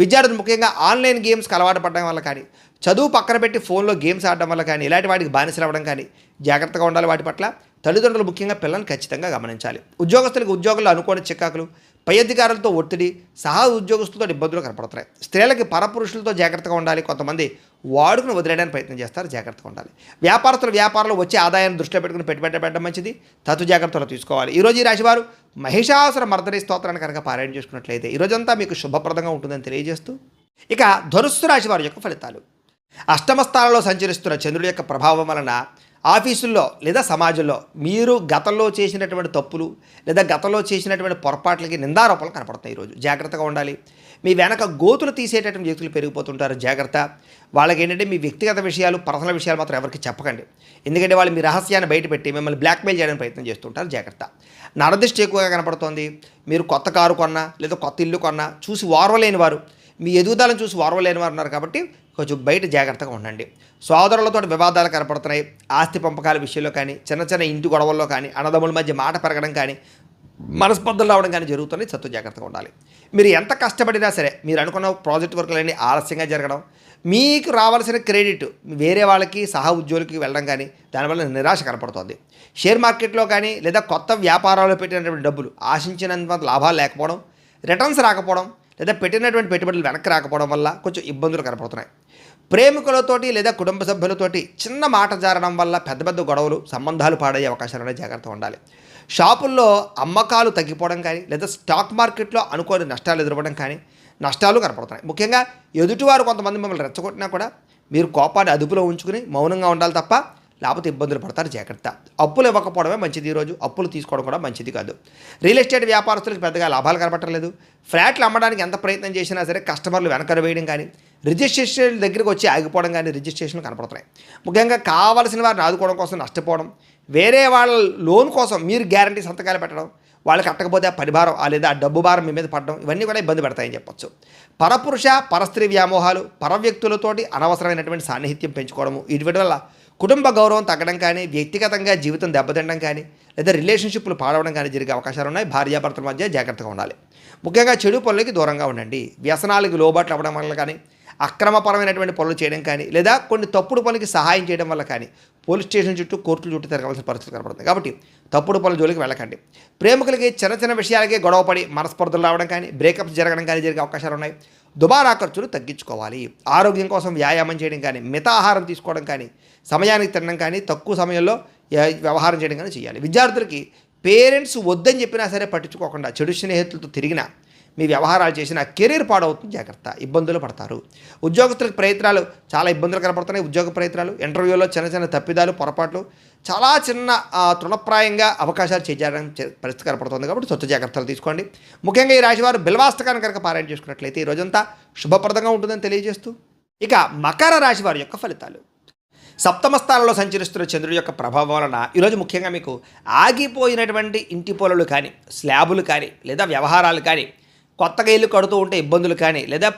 విద్యార్థులు ముఖ్యంగా ఆన్లైన్ గేమ్స్కి అలవాటు పడడం వల్ల కానీ, చదువు పక్కన పెట్టి ఫోన్లో గేమ్స్ ఆడడం వల్ల కానీ, ఇలాంటి వాటికి బానిసలు అవ్వడం కానీ జాగ్రత్తగా ఉండాలి. వాటి పట్ల తల్లిదండ్రులు ముఖ్యంగా పిల్లల్ని ఖచ్చితంగా గమనించాలి. ఉద్యోగస్తులకు ఉద్యోగుల్లో అనుకోని చికాకులు, పై అధికారులతో ఒత్తిడి, సహా ఉద్యోగస్తులతో ఇబ్బందులు కనపడుతున్నాయి. స్త్రీలకి పరపురుషులతో జాగ్రత్తగా ఉండాలి. కొంతమంది వాడుకుని వదిలేయడానికి ప్రయత్నం చేస్తారు. జాగ్రత్తగా ఉండాలి. వ్యాపారస్తులు వ్యాపారంలో వచ్చే ఆదాయాన్ని దృష్టిలో పెట్టుకుని పెట్టుబడి పెట్టడం మంచిది. తత్తు జాగ్రత్తలు తీసుకోవాలి. ఈరోజు ఈ రాశివారు మహిషాసుర మర్దనీ స్తోత్రాన్ని కనుక పారాయణ చేసుకున్నట్లయితే ఈరోజంతా మీకు శుభప్రదంగా ఉంటుందని తెలియజేస్తూ, ఇక ధనుస్సు రాశి వారి యొక్క ఫలితాలు. అష్టమ స్థానంలో సంచరిస్తున్న చంద్రుడి యొక్క ప్రభావం వలన ఆఫీసుల్లో లేదా సమాజంలో మీరు గతంలో చేసినటువంటి తప్పులు లేదా గతంలో చేసినటువంటి పొరపాట్లకి నిందారోపణలు కనపడతాయి. ఈరోజు జాగ్రత్తగా ఉండాలి. మీ వెనక గోతులు తీసేటటువంటి వ్యక్తులు పెరిగిపోతుంటారు. జాగ్రత్త. వాళ్ళకి ఏంటంటే మీ వ్యక్తిగత విషయాలు, పర్సనల్ విషయాలు మాత్రం ఎవరికి చెప్పకండి. ఎందుకంటే వాళ్ళు మీ రహస్యాన్ని బయటపెట్టి మిమ్మల్ని బ్లాక్మెయిల్ చేయడానికి ప్రయత్నం చేస్తుంటారు. జాగ్రత్త. నరదిష్టి ఎక్కువగా కనపడుతోంది. మీరు కొత్త కారు కొన్నా లేదా కొత్త ఇల్లు కొన్నా చూసి ఓర్వలేని వారు, మీ ఎదుగుదలను చూసి ఓర్వలేని వారు ఉన్నారు కాబట్టి కొంచెం బయట జాగ్రత్తగా ఉండండి. సోదరులతో వివాదాలు కనపడుతున్నాయి. ఆస్తి పంపకాల విషయంలో కానీ, చిన్న చిన్న ఇంటి గొడవల్లో కానీ, అన్నదమ్ముల మధ్య మాట పెరగడం కానీ, మనస్పర్ధలు రావడం కానీ జరుగుతుంది. సత్తు జాగ్రత్తగా ఉండాలి. మీరు ఎంత కష్టపడినా సరే మీరు అనుకున్న ప్రాజెక్ట్ వర్కులన్నీ ఆలస్యంగా జరగడం, మీకు రావాల్సిన క్రెడిట్ వేరే వాళ్ళకి సహా ఉద్యోగులకి వెళ్ళడం కానీ దానివల్ల నిరాశ కనపడుతుంది. షేర్ మార్కెట్లో కానీ లేదా కొత్త వ్యాపారాల్లో పెట్టినటువంటి డబ్బులు ఆశించినంత లాభాలు లేకపోవడం, రిటర్న్స్ రాకపోవడం లేదా పెట్టినటువంటి పెట్టుబడులు వెనక్కి రాకపోవడం వల్ల కొంచెం ఇబ్బందులు కనపడుతున్నాయి. ప్రేమికులతోటి లేదా కుటుంబ సభ్యులతోటి చిన్న మాట జారడం వల్ల పెద్ద పెద్ద గొడవలు, సంబంధాలు పాడయ్యే అవకాశాలు జాగ్రత్తగా ఉండాలి. షాపుల్లో అమ్మకాలు తగ్గిపోవడం కానీ లేదా స్టాక్ మార్కెట్లో అనుకోని నష్టాలు ఎదురవ్వడం కానీ నష్టాలు కనపడుతున్నాయి. ముఖ్యంగా ఎదుటివారు కొంతమంది మిమ్మల్ని రెచ్చగొట్టినా కూడా మీరు కోపాన్ని అదుపులో ఉంచుకుని మౌనంగా ఉండాలి తప్ప లేకపోతే ఇబ్బందులు పడతారు. జాగ్రత్త. అప్పులు ఇవ్వకపోవడమే మంచిది. ఈరోజు అప్పులు తీసుకోవడం కూడా మంచిది కాదు. రియల్ ఎస్టేట్ వ్యాపారస్తులకు పెద్దగా లాభాలు కనపట్టలేదు. ఫ్లాట్లు అమ్మడానికి ఎంత ప్రయత్నం చేసినా సరే కస్టమర్లు వెనకర వేయడం కానీ రిజిస్ట్రేషన్ దగ్గరికి వచ్చి ఆగిపోవడం కానీ రిజిస్ట్రేషన్లు కనపడుతున్నాయి. ముఖ్యంగా కావాల్సిన వారిని ఆదుకోవడం కోసం నష్టపోవడం, వేరే వాళ్ళ లోన్ కోసం మీరు గ్యారంటీ సంతకాలు పెట్టడం, వాళ్ళు కట్టకపోతే ఆ పరిభారం లేదా ఆ డబ్బు భారం మీ మీద పడడం, ఇవన్నీ కూడా ఇబ్బంది పెడతాయని చెప్పొచ్చు. పరపురుష పరస్త్రీ వ్యామోహాలు, పర వ్యక్తులతోటి అనవసరమైనటువంటి సాన్నిహిత్యం పెంచుకోవడము, వీటి వల్ల కుటుంబ గౌరవం తగ్గడం కానీ వ్యక్తిగతంగా జీవితం దెబ్బతినడం కానీ లేదా రిలేషన్షిప్లు పాడవడం కానీ జరిగే అవకాశాలు ఉన్నాయి. భార్యాభర్తల మధ్య జాగ్రత్తగా ఉండాలి. ముఖ్యంగా చెడు పనులకి దూరంగా ఉండండి. వ్యసనాలకు లోబాట్లు అవ్వడం వల్ల కానీ అక్రమపరమైనటువంటి పనులు చేయడం కానీ లేదా కొన్ని తప్పుడు పనులకి సహాయం చేయడం వల్ల కానీ పోలీస్ స్టేషన్ చుట్టూ కోర్టుల చుట్టూ తిరగవలసిన పరిస్థితులు కనపడుతుంది. కాబట్టి తప్పుడు పనుల జోలికి వెళ్ళకండి. ప్రేమికులకి చిన్న చిన్న విషయాలకే గొడవపడి మనస్పర్ధలు రావడం కానీ బ్రేకప్స్ జరగడం కానీ జరిగే అవకాశాలు ఉన్నాయి. దుబారా ఖర్చులు తగ్గించుకోవాలి. ఆరోగ్యం కోసం వ్యాయామం చేయడం కానీ మితాహారం తీసుకోవడం కానీ సమయానికి తినడం కానీ తక్కువ సమయంలో వ్యవహారం చేయడం కానీ చేయాలి. విద్యార్థులకి పేరెంట్స్ వద్దని చెప్పినా సరే పట్టించుకోకుండా చెడు స్నేహితులతో తిరిగినా మీ వ్యవహారాలు చేసిన కెరీర్ పాడవుతుంది. జాగ్రత్త. ఇబ్బందులు పడతారు. ఉద్యోగస్తులకు ప్రయత్నాలు చాలా ఇబ్బందులు కనపడుతున్నాయి. ఉద్యోగ ప్రయత్నాలు ఇంటర్వ్యూలో చిన్న చిన్న తప్పిదాలు పొరపాట్లు చాలా చిన్న తృణప్రాయంగా అవకాశాలు చేజారడానికి పరిస్థితి కనపడుతుంది. కాబట్టి సొంత జాగ్రత్తలు తీసుకోండి. ముఖ్యంగా ఈ రాశివారు బిల్వాస్తకాన్ని కనుక పారాయణ చేసుకున్నట్లయితే ఈ రోజంతా శుభప్రదంగా ఉంటుందని తెలియజేస్తూ ఇక మకర రాశి వారి యొక్క ఫలితాలు. సప్తమ స్థానంలో సంచరిస్తున్న చంద్రుడి యొక్క ప్రభావం వలన ఈరోజు ముఖ్యంగా మీకు ఆగిపోయినటువంటి ఇంటి పొలలు కానీ స్లాబులు కానీ లేదా వ్యవహారాలు కానీ కొత్తగా ఇల్లు కడుతూ ఉంటే ఇబ్బందులు కానీ లేదా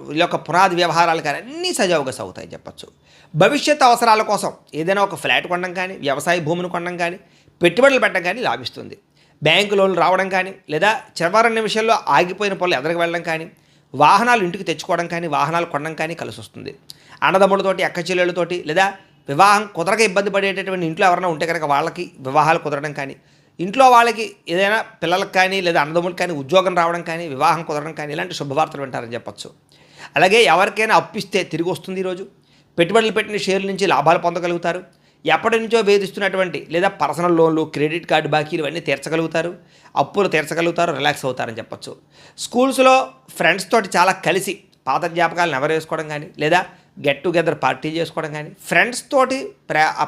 వీళ్ళ యొక్క పునాది వ్యవహారాలు కానీ అన్నీ సజావుగా సాగుతాయి చెప్పచ్చు. భవిష్యత్ అవసరాల కోసం ఏదైనా ఒక ఫ్లాట్ కొనడం కానీ వ్యవసాయ భూమిని కొనడం కానీ పెట్టుబడులు పెట్టడం కానీ లాభిస్తుంది. బ్యాంకు లోన్లు రావడం కానీ లేదా చివరి నిమిషంలో ఆగిపోయిన పనులు ఎదరికి వెళ్ళడం కానీ వాహనాలు ఇంటికి తెచ్చుకోవడం కానీ వాహనాలు కొనడం కానీ కలిసి వస్తుంది. అన్నదమ్ములతోటి అక్క చెల్లెళ్ళతోటి లేదా వివాహం కుదరక ఇబ్బంది పడేటటువంటి ఇంట్లో ఎవరైనా ఉంటే కనుక వాళ్ళకి వివాహాలు కుదరడం కానీ ఇంట్లో వాళ్ళకి ఏదైనా పిల్లలకు కానీ లేదా అన్నదమ్ములకు కానీ ఉద్యోగం రావడం కానీ వివాహం కుదరడం కానీ ఇలాంటి శుభవార్తలు వింటారని చెప్పచ్చు. అలాగే ఎవరికైనా అప్పిస్తే తిరిగి వస్తుంది. ఈరోజు పెట్టుబడులు పెట్టిన షేర్ల నుంచి లాభాలు పొందగలుగుతారు. ఎప్పటి నుంచో వేధిస్తున్నటువంటి లేదా పర్సనల్ లోన్లు క్రెడిట్ కార్డు బాకీలు ఇవన్నీ తీర్చగలుగుతారు. అప్పులు తీర్చగలుగుతారు. రిలాక్స్ అవుతారని చెప్పచ్చు. స్కూల్స్లో ఫ్రెండ్స్ తోటి చాలా కలిసి పాత జ్ఞాపకాలను ఎవరేసుకోవడం కానీ లేదా గెట్ టుగెదర్ పార్టీ చేసుకోవడం కానీ ఫ్రెండ్స్ తోటి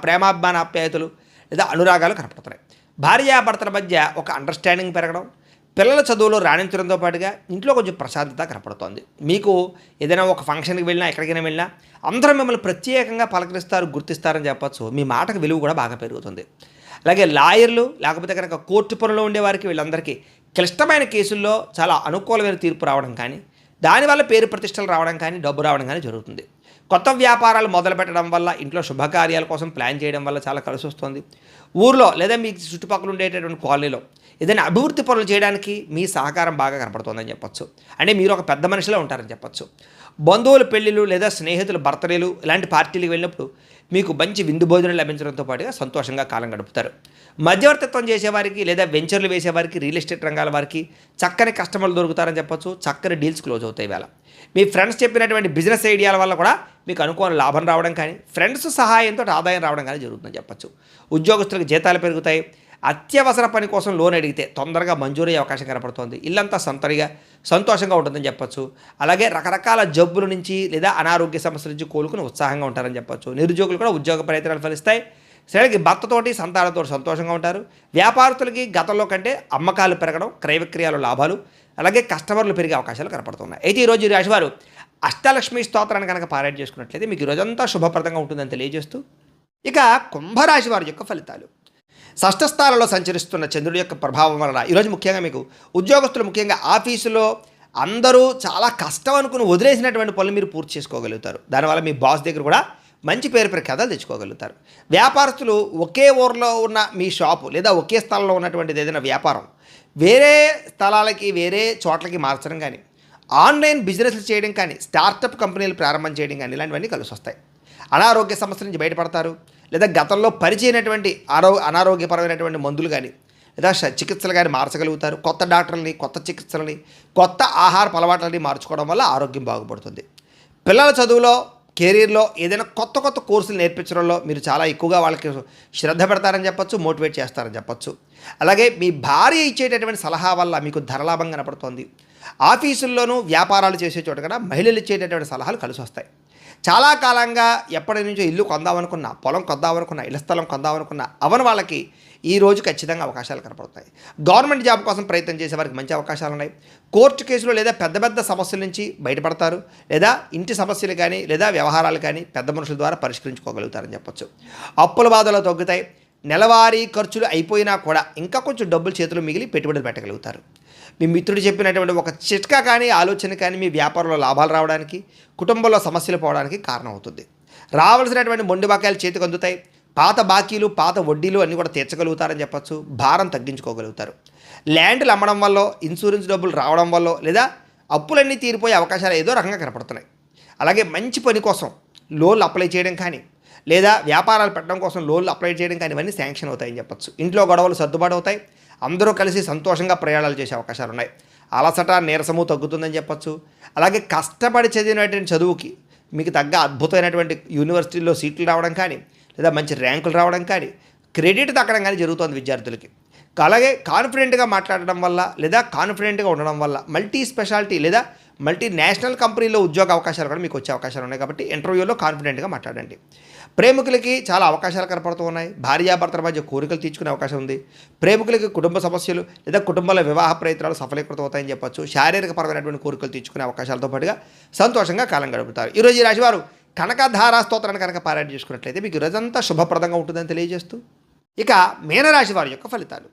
ప్రేమాభిమాన ఆప్యాయతలు లేదా అనురాగాలు కనపడుతున్నాయి. భార్యాభర్తల మధ్య ఒక అండర్స్టాండింగ్ పెరగడం, పిల్లల చదువులో రాణించడంతో పాటుగా ఇంట్లో కొంచెం ప్రశాంతత కనపడుతోంది. మీకు ఏదైనా ఒక ఫంక్షన్కి వెళ్ళినా ఎక్కడికైనా వెళ్ళినా అందరూ మిమ్మల్ని ప్రత్యేకంగా పలకరిస్తారు, గుర్తిస్తారని చెప్పచ్చు. మీ మాటకు విలువ కూడా బాగా పెరుగుతుంది. అలాగే లాయర్లు లేకపోతే కనుక కోర్టు పనులు ఉండేవారికి వీళ్ళందరికీ క్లిష్టమైన కేసుల్లో చాలా అనుకూలమైన తీర్పు రావడం కానీ దానివల్ల పేరు ప్రతిష్టలు రావడం కానీ డబ్బు రావడం కానీ జరుగుతుంది. కొత్త వ్యాపారాలు మొదలు పెట్టడం వల్ల ఇంట్లో శుభకార్యాల కోసం ప్లాన్ చేయడం వల్ల చాలా కలిసి వస్తుంది. ఊర్లో లేదా మీ చుట్టుపక్కల ఉండేటటువంటి కాలనీలో ఏదైనా అభివృద్ధి పనులు చేయడానికి మీ సహకారం బాగా కనపడుతుందని చెప్పచ్చు. అంటే మీరు ఒక పెద్ద మనిషిలో ఉంటారని చెప్పచ్చు. బంధువుల పెళ్ళిళ్ళు లేదా స్నేహితుల బర్త్డేలు ఇలాంటి పార్టీలకు వెళ్ళినప్పుడు మీకు మంచి విందు భోజనం లభించడంతో పాటుగా సంతోషంగా కాలం గడుపుతారు. మధ్యవర్తిత్వం చేసేవారికి లేదా వెంచర్లు వేసేవారికి రియల్ ఎస్టేట్ రంగాల వారికి చక్కని కస్టమర్లు దొరుకుతారని చెప్పచ్చు. చక్కని డీల్స్ క్లోజ్ అవుతాయి. వేళ మీ ఫ్రెండ్స్ చెప్పినటువంటి బిజినెస్ ఐడియాల వల్ల కూడా మీకు అనుకోని లాభం రావడం కానీ ఫ్రెండ్స్ సహాయంతో ఆదాయం రావడం కానీ జరుగుతుందని చెప్పచ్చు. ఉద్యోగస్తులకు జీతాలు పెరుగుతాయి. అత్యవసర పని కోసం లోన్ అడిగితే తొందరగా మంజూరయ్యే అవకాశం కనపడుతోంది. ఇల్లంతా సంతడిగా సంతోషంగా ఉంటుందని చెప్పచ్చు. అలాగే రకరకాల జబ్బుల నుంచి లేదా అనారోగ్య సమస్యల నుంచి కోలుకుని ఉత్సాహంగా ఉంటారని చెప్పచ్చు. నిరుద్యోగులు కూడా ఉద్యోగ ప్రయత్నాలు ఫలిస్తాయి. సరే భర్తతోటి సంతానంతో సంతోషంగా ఉంటారు. వ్యాపారస్తులకి గతంలో కంటే అమ్మకాలు పెరగడం, క్రయ విక్రయాలు లాభాలు, అలాగే కస్టమర్లు పెరిగే అవకాశాలు కనపడుతున్నాయి. అయితే ఈరోజు ఈ రాశివారు అష్టలక్ష్మి స్తోత్రాన్ని కనుక పారాయణ చేసుకున్నట్లయితే మీకు ఈరోజంతా శుభప్రదంగా ఉంటుందని తెలియజేస్తూ ఇక కుంభరాశి వారి యొక్క ఫలితాలు. షష్ఠ స్థానంలో సంచరిస్తున్న చంద్రుడి యొక్క ప్రభావం వలన ఈరోజు ముఖ్యంగా మీకు ఉద్యోగస్తులు ముఖ్యంగా ఆఫీసులో అందరూ చాలా కష్టం అనుకుని వదిలేసినటువంటి పనులు మీరు పూర్తి చేసుకోగలుగుతారు. దానివల్ల మీ బాస్ దగ్గర కూడా మంచి పేరు ప్రఖ్యాతలు తెచ్చుకోగలుగుతారు. వ్యాపారస్తులు ఒకే ఊరిలో ఉన్న మీ షాపు లేదా ఒకే స్థలంలో ఉన్నటువంటిది ఏదైనా వ్యాపారం వేరే స్థలాలకి వేరే చోట్లకి మార్చడం కానీ, ఆన్లైన్ బిజినెస్లు చేయడం కానీ, స్టార్టప్ కంపెనీలు ప్రారంభం చేయడం కానీ ఇలాంటివన్నీ కలిసి వస్తాయి. అనారోగ్య సమస్యల నుంచి బయటపడతారు. లేదా గతంలో పరిచయమైనటువంటి అనారోగ్యపరమైనటువంటి మందులు కానీ లేదా చికిత్సలు కానీ మార్చగలుగుతారు. కొత్త డాక్టర్లని, కొత్త చికిత్సలని, కొత్త ఆహారపు అలవాట్లని మార్చుకోవడం వల్ల ఆరోగ్యం బాగుపడుతుంది. పిల్లల చదువులో, కెరీర్లో ఏదైనా కొత్త కొత్త కోర్సులు నేర్పించడంలో మీరు చాలా ఎక్కువగా వాళ్ళకి శ్రద్ధ పెడతారని చెప్పొచ్చు, మోటివేట్ చేస్తారని చెప్పొచ్చు. అలాగే మీ భార్య ఇచ్చేటటువంటి సలహా వల్ల మీకు ధనలాభం కనపడుతోంది. ఆఫీసుల్లోనూ వ్యాపారాలు చేసే చోట కూడా మహిళలు ఇచ్చేటటువంటి సలహాలు కలిసి వస్తాయి. చాలా కాలంగా ఎప్పటి నుంచో ఇల్లు కొందామనుకున్నా, పొలం కొందామనుకున్నా, ఇళ్ల స్థలం కొందామనుకున్నా అవని వాళ్ళకి ఈ రోజు ఖచ్చితంగా అవకాశాలు కనపడతాయి. గవర్నమెంట్ జాబ్ కోసం ప్రయత్నం చేసే వారికి మంచి అవకాశాలు ఉన్నాయి. కోర్టు కేసులు లేదా పెద్ద పెద్ద సమస్యల నుంచి బయటపడతారు. లేదా ఇంటి సమస్యలు కానీ లేదా వ్యవహారాలు కానీ పెద్ద మనుషుల ద్వారా పరిష్కరించుకోగలుగుతారని చెప్పొచ్చు. అప్పుల బాధలు తగ్గుతాయి. నెలవారీ ఖర్చులు అయిపోయినా కూడా ఇంకా కొంచెం డబ్బులు చేతులు మిగిలి పెట్టుబడులు పెట్టగలుగుతారు. మీ మిత్రుడు చెప్పినటువంటి ఒక చిట్కా కానీ, ఆలోచన కానీ మీ వ్యాపారంలో లాభాలు రావడానికి, కుటుంబంలో సమస్యలు పోవడానికి కారణం అవుతుంది. రావాల్సినటువంటి మొండి బకాయిలు చేతికి అందుతాయి. పాత బాకీలు, పాత వడ్డీలు అన్నీ కూడా తీర్చగలుగుతారని చెప్పచ్చు. భారం తగ్గించుకోగలుగుతారు. ల్యాండ్లు అమ్మడం వల్ల, ఇన్సూరెన్స్ డబ్బులు రావడం వల్ల లేదా అప్పులన్నీ తీరిపోయే అవకాశాలు ఏదో రకంగా కనపడుతున్నాయి. అలాగే మంచి పని కోసం లోన్లు అప్లై చేయడం కానీ లేదా వ్యాపారాలు పెట్టడం కోసం లోన్లు అప్లై చేయడం కానీ ఇవన్నీ శాంక్షన్ అవుతాయని చెప్పచ్చు. ఇంట్లో గొడవలు సర్దుబాటు అవుతాయి. అందరూ కలిసి సంతోషంగా ప్రయాణాలు చేసే అవకాశాలు ఉన్నాయి. అలసట, నీరసము తగ్గుతుందని చెప్పచ్చు. అలాగే కష్టపడి చదివినటువంటి చదువుకి మీకు తగ్గ అద్భుతమైనటువంటి యూనివర్సిటీల్లో సీట్లు రావడం కానీ లేదా మంచి ర్యాంకులు రావడం కానీ, క్రెడిట్ దక్కడం కానీ జరుగుతుంది విద్యార్థులకి. అలాగే కాన్ఫిడెంట్గా మాట్లాడడం వల్ల లేదా కాన్ఫిడెంట్గా ఉండడం వల్ల మల్టీ స్పెషాలిటీ లేదా మల్టీనేషనల్ కంపెనీలో ఉద్యోగ అవకాశాలు కూడా మీకు వచ్చే అవకాశాలు ఉన్నాయి. కాబట్టి ఇంటర్వ్యూలో కాన్ఫిడెంట్గా మాట్లాడండి. ప్రేమికులకి చాలా అవకాశాలు కనపడుతూ ఉన్నాయి. భార్యాభర్తల మధ్య కోరికలు తీర్చుకునే అవకాశం ఉంది. ప్రేమికులకి కుటుంబ సమస్యలు లేదా కుటుంబాల వివాహ ప్రయత్నాలు సఫలీకృతం అవుతాయని చెప్పొచ్చు. శారీరకపరమైనటువంటి కోరికలు తీర్చుకునే అవకాశాలతో పాటుగా సంతోషంగా కాలం గడుపుతారు. ఈరోజు ఈ రాశివారు కనకధారా స్తోత్రాన్ని కనుక పారాయణ చేసుకున్నట్లయితే మీకు రోజంతా శుభప్రదంగా ఉంటుందని తెలియజేస్తూ, ఇక మీనరాశి వారి యొక్క ఫలితాలు.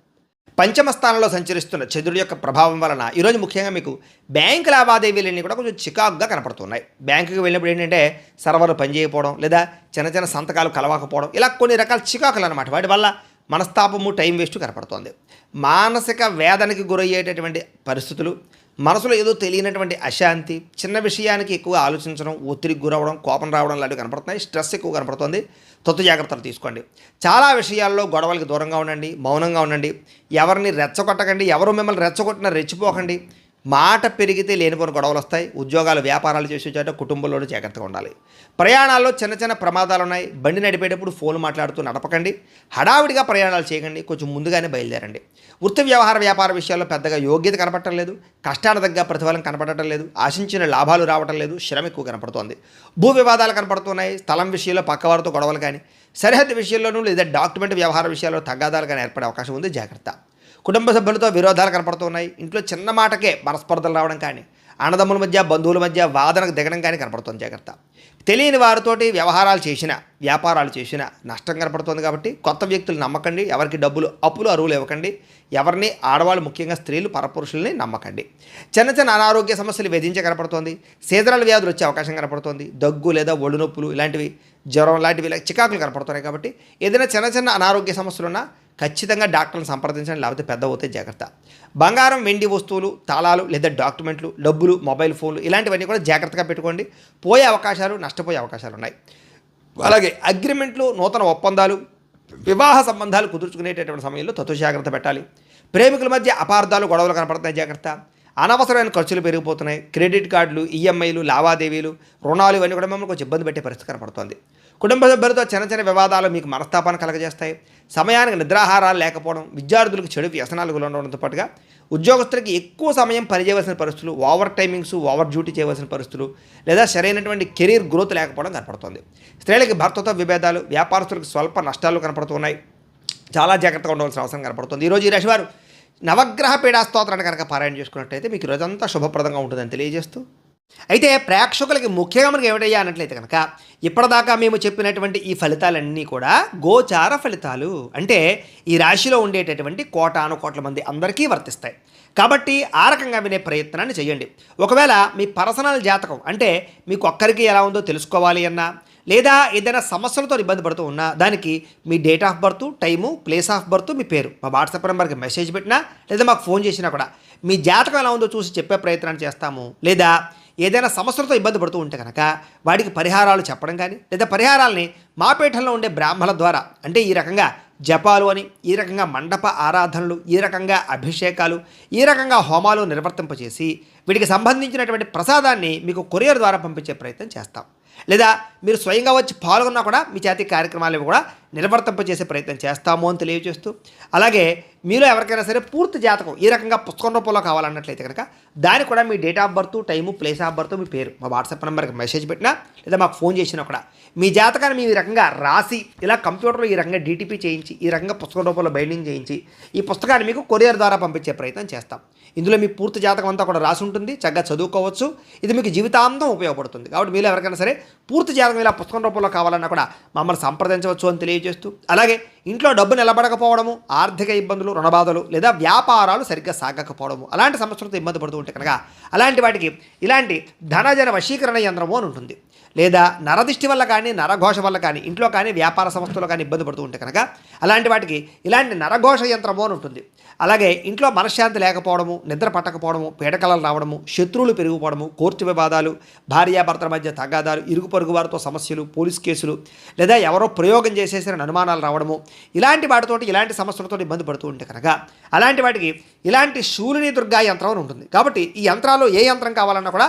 పంచమ స్థానంలో సంచరిస్తున్న చంద్రుడి యొక్క ప్రభావం వలన ఈరోజు ముఖ్యంగా మీకు బ్యాంకు లావాదేవీలన్నీ కూడా కొంచెం చికాకుగా కనపడుతున్నాయి. బ్యాంకుకి వెళ్ళినప్పుడు ఏంటంటే సర్వర్లు పనిచేయకపోవడం లేదా చిన్న చిన్న సంతకాలు కలవకపోవడం ఇలా కొన్ని రకాల చికాకులు అనమాట. వాటి వల్ల మనస్తాపము, టైం వేస్ట్ కనపడుతోంది. మానసిక వేదనకి గురయ్యేటటువంటి పరిస్థితులు, మనసులో ఏదో తెలియనటువంటి అశాంతి, చిన్న విషయానికి ఎక్కువ ఆలోచించడం, ఒత్తిడికి గురవడం, కోపం రావడం లాంటివి కనపడుతున్నాయి. స్ట్రెస్ ఎక్కువ కనపడుతుంది. తొత్తు జాగ్రత్తలు తీసుకోండి. చాలా విషయాల్లో గొడవలకి దూరంగా ఉండండి, మౌనంగా ఉండండి. ఎవరిని రెచ్చగొట్టకండి. ఎవరు మిమ్మల్ని రెచ్చగొట్టినా రెచ్చిపోకండి. మాట పెరిగితే లేనిపోని గొడవలు వస్తాయి. ఉద్యోగాలు, వ్యాపారాలు చేసే చోట కుటుంబంలోనూ జాగ్రత్తగా ఉండాలి. ప్రయాణాల్లో చిన్న చిన్న ప్రమాదాలు ఉన్నాయి. బండి నడిపేటప్పుడు ఫోన్ మాట్లాడుతూ నడపకండి. హడావిడిగా ప్రయాణాలు చేయకండి. కొంచెం ముందుగానే బయలుదేరండి. వృత్తి, వ్యవహార, వ్యాపార విషయాల్లో పెద్దగా యోగ్యత కనపడటం లేదు. కష్టాల దగ్గర ప్రతిఫలం కనపడటం లేదు. ఆశించిన లాభాలు రావటం లేదు. శ్రమ ఎక్కువ కనపడుతోంది. భూ వివాదాలు కనపడుతున్నాయి. స్థలం విషయంలో పక్కవారితో గొడవలు కానీ, సరిహద్దు విషయంలోనూ లేదా డాక్యుమెంట్ వ్యవహార విషయాల్లో తగాదాలు కానీ ఏర్పడే అవకాశం ఉంది. జాగ్రత్త. కుటుంబ సభ్యులతో విరోధాలు కనపడుతున్నాయి. ఇంట్లో చిన్న మాటకే మనస్పర్ధలు రావడం కానీ, అన్నదమ్ముల మధ్య, బంధువుల మధ్య వాదనకు దిగడం కానీ కనపడుతుంది. జాగ్రత్త. తెలియని వారితోటి వ్యవహారాలు చేసినా, వ్యాపారాలు చేసినా నష్టం కనపడుతుంది. కాబట్టి కొత్త వ్యక్తులు నమ్మకండి. ఎవరికి డబ్బులు, అప్పులు, అరువులు ఇవ్వకండి. ఎవరిని, ఆడవాళ్ళు ముఖ్యంగా స్త్రీలు, పరపురుషుల్ని నమ్మకండి. చిన్న చిన్న అనారోగ్య సమస్యలు వేధించే కనపడుతోంది. సీజనల్ వ్యాధులు వచ్చే అవకాశం కనపడుతోంది. దగ్గు లేదా ఒళ్ళు నొప్పులు ఇలాంటివి, జ్వరం లాంటివి ఇలా చికాకులు కనపడుతున్నాయి. కాబట్టి ఏదైనా చిన్న చిన్న అనారోగ్య సమస్యలు ఉన్నా ఖచ్చితంగా డాక్టర్ని సంప్రదించండి. లేకపోతే పెద్ద అవుతే జాగ్రత్త. బంగారం, వెండి వస్తువులు, తాళాలు లేదా డాక్యుమెంట్లు, డబ్బులు, మొబైల్ ఫోన్లు ఇలాంటివన్నీ కూడా జాగ్రత్తగా పెట్టుకోండి. పోయే అవకాశాలు, నష్టపోయే అవకాశాలు ఉన్నాయి. అలాగే అగ్రిమెంట్లు, నూతన ఒప్పందాలు, వివాహ సంబంధాలు కుదుర్చుకునేటటువంటి సమయంలో తత్వ జాగ్రత్త పెట్టాలి. ప్రేమికుల మధ్య అపార్థాలు, గొడవలు కనపడుతున్నాయి. జాగ్రత్త. అనవసరమైన ఖర్చులు పెరిగిపోతున్నాయి. క్రెడిట్ కార్డులు, ఈఎంఐలు, లావాదేవీలు, రుణాలు ఇవన్నీ కూడా మిమ్మల్ని కొంచెం ఇబ్బంది పెట్టే పరిస్థితి కనపడుతుంది. కుటుంబ సభ్యులతో చిన్న చిన్న వివాదాలు మీకు మనస్తాపాన్ని కలగజేస్తాయి. సమయానికి నిద్రాహారాలు లేకపోవడం, విద్యార్థులకు చెడు వ్యసనాలు ఉండడంతో పాటుగా ఉద్యోగస్తులకి ఎక్కువ సమయం పనిచేయవలసిన పరిస్థితులు, ఓవర్ టైమింగ్స్, ఓవర్ డ్యూటీ చేయవలసిన పరిస్థితులు లేదా సరైనటువంటి కెరీర్ గ్రోత్ లేకపోవడం కనపడుతుంది. స్త్రీలకి భర్తతో విభేదాలు, వ్యాపారస్తులకు స్వల్ప నష్టాలు కనపడుతున్నాయి. చాలా జాగ్రత్తగా ఉండవలసిన అవసరం కనపడుతుంది. ఈరోజు ఈ రాశివారు నవగ్రహ పీడా స్తోత్రాన్ని కనుక పారాయణ చేసుకున్నట్లయితే మీకు రోజంతా శుభప్రదంగా ఉంటుందని తెలియజేస్తూ, అయితే ప్రేక్షకులకి ముఖ్యంగా మనకి ఏమిటయ్యా అన్నట్లయితే కనుక ఇప్పటిదాకా మేము చెప్పినటువంటి ఈ ఫలితాలన్నీ కూడా గోచార ఫలితాలు. అంటే ఈ రాశిలో ఉండేటటువంటి కోటాను కోట్ల మంది అందరికీ వర్తిస్తాయి. కాబట్టి ఆ రకంగా వినే ప్రయత్నాన్ని చేయండి. ఒకవేళ మీ పర్సనల్ జాతకం అంటే మీకు ఒక్కరికి ఎలా ఉందో తెలుసుకోవాలి అన్నా లేదా ఏదైనా సమస్యలతో ఇబ్బంది పడుతూ ఉన్నా దానికి మీ date of birth, time, place of birth, మీ పేరు మా వాట్సాప్ నెంబర్కి మెసేజ్ పెట్టినా లేదా మాకు ఫోన్ చేసినా కూడా మీ జాతకం ఎలా ఉందో చూసి చెప్పే ప్రయత్నాన్ని చేస్తాము. లేదా ఏదైనా సమస్యలతో ఇబ్బంది పడుతూ ఉంటే కనుక వాడికి పరిహారాలు చెప్పడం కానీ లేదా పరిహారాలని మా పీఠంలో ఉండే బ్రాహ్మణుల ద్వారా అంటే ఈ రకంగా జపాలు అని, ఈ రకంగా మండప ఆరాధనలు, ఈ రకంగా అభిషేకాలు, ఈ రకంగా హోమాలు నిర్వర్తింపచేసి వీటికి సంబంధించినటువంటి ప్రసాదాన్ని మీకు కొరియర్ ద్వారా పంపించే ప్రయత్నం చేస్తాం. లేదా మీరు స్వయంగా వచ్చి పాల్గొన్నా కూడా మీ చేతి కార్యక్రమాలు కూడా నిర్వర్తింపజేసే ప్రయత్నం చేస్తాము అని తెలియజేస్తూ, అలాగే మీలో ఎవరికైనా సరే పూర్తి జాతకం ఈ రకంగా పుస్తకం రూపంలో కావాలన్నట్లయితే కనుక దానికి కూడా మీ date of birth, time, place of birth, మీ పేరు మా వాట్సాప్ నెంబర్కి మెసేజ్ పెట్టినా లేదా మాకు ఫోన్ చేసినా కూడా మీ జాతకాన్ని మేము ఈ రకంగా రాసి ఇలా కంప్యూటర్లో ఈ రకంగా డీటీపీ చేయించి ఈ రకంగా పుస్తకం రూపంలో బైండింగ్ చేయించి ఈ పుస్తకాన్ని మీకు కొరియర్ ద్వారా పంపించే ప్రయత్నం చేస్తాం. ఇందులో మీ పూర్తి జాతకం అంతా కూడా రాసి ఉంటుంది, చక్కగా చదువుకోవచ్చు. ఇది మీకు జీవితాంతం ఉపయోగపడుతుంది. కాబట్టి మీరు ఎవరికైనా సరే పూర్తి జాతకం ఇలా పుస్తకం రూపంలో కావాలన్నా కూడా మమ్మల్ని సంప్రదించవచ్చు అని తెలియజేస్తూ, అలాగే ఇంట్లో డబ్బు నిలబడకపోవడము, ఆర్థిక ఇబ్బందులు, రుణబాధలు లేదా వ్యాపారాలు సరిగ్గా సాగకపోవడము అలాంటి సమస్యలతో ఇబ్బంది పడుతూ ఉంటే కనుక అలాంటి వాటికి ఇలాంటి ధనజన వశీకరణ యంత్రము అని ఉంటుంది. లేదా నరదిష్టి వల్ల కానీ, నరఘోష వల్ల కానీ, ఇంట్లో కానీ, వ్యాపార సంస్థలో కానీ ఇబ్బంది పడుతూ ఉంటే కనుక అలాంటి వాటికి ఇలాంటి నరఘోష యంత్రము అని ఉంటుంది. అలాగే ఇంట్లో మనశ్శాంతి లేకపోవడము, నిద్ర పట్టకపోవడము, పీడకలలు రావడము, శత్రువులు పెరిగిపోవడము, కోర్టు వివాదాలు, భార్యాభర్తల మధ్య తగాదాలు, ఇరుగు పొరుగు వారితో సమస్యలు, పోలీస్ కేసులు, లేదా ఎవరో ప్రయోగం చేసేసిన అనుమానాలు రావడము ఇలాంటి వాటితోటి ఇలాంటి సమస్యలతో ఇబ్బంది పడుతూ ఉంటే కనుక అలాంటి వాటికి ఇలాంటి శూలిని దుర్గా యంత్రం అని ఉంటుంది. కాబట్టి ఈ యంత్రాలు ఏ యంత్రం కావాలన్నా కూడా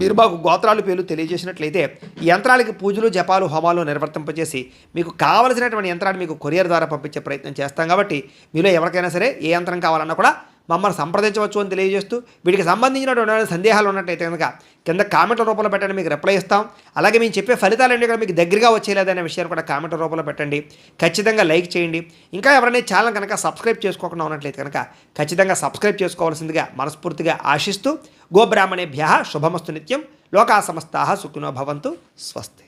మీరు మాకు గోత్రాలు పేర్లు తెలియజేసినట్లయితే ఈ యంత్రాలకి పూజలు, జపాలు, హోమాలు నిర్వర్తింపజేసి మీకు కావలసినటువంటి యంత్రాన్ని మీకు కొరియర్ ద్వారా పంపించే ప్రయత్నం చేస్తాం. కాబట్టి మీలో ఎవరికైనా సరే ఏ యంత్రం కావాలన్నా కూడా మమ్మల్ని సంప్రదించవచ్చు అని తెలియజేస్తూ, వీటికి సంబంధించినటువంటి సందేహాలు ఉన్నట్టయితే కనుక కింద కామెంట్ల రూపంలో పెట్టండి, మీకు రిప్లై ఇస్తాం. అలాగే మేము చెప్పే ఫలితాలన్నీ కూడా మీకు దగ్గరగా వచ్చేలేదనే విషయాన్ని కూడా కామెంట్ల రూపంలో పెట్టండి. ఖచ్చితంగా లైక్ చేయండి. ఇంకా ఎవరైనా ఛానల్ కనుక సబ్స్క్రైబ్ చేసుకోకుండా ఉన్నట్లయితే కనుక ఖచ్చితంగా సబ్స్క్రైబ్ చేసుకోవాల్సిందిగా మనస్ఫూర్తిగా ఆశిస్తూ, గోబ్రాహ్మణేభ్యః శుభమస్తు నిత్యం, లోకా సమస్తాః సుఖినో భవంతు, స్వస్తి.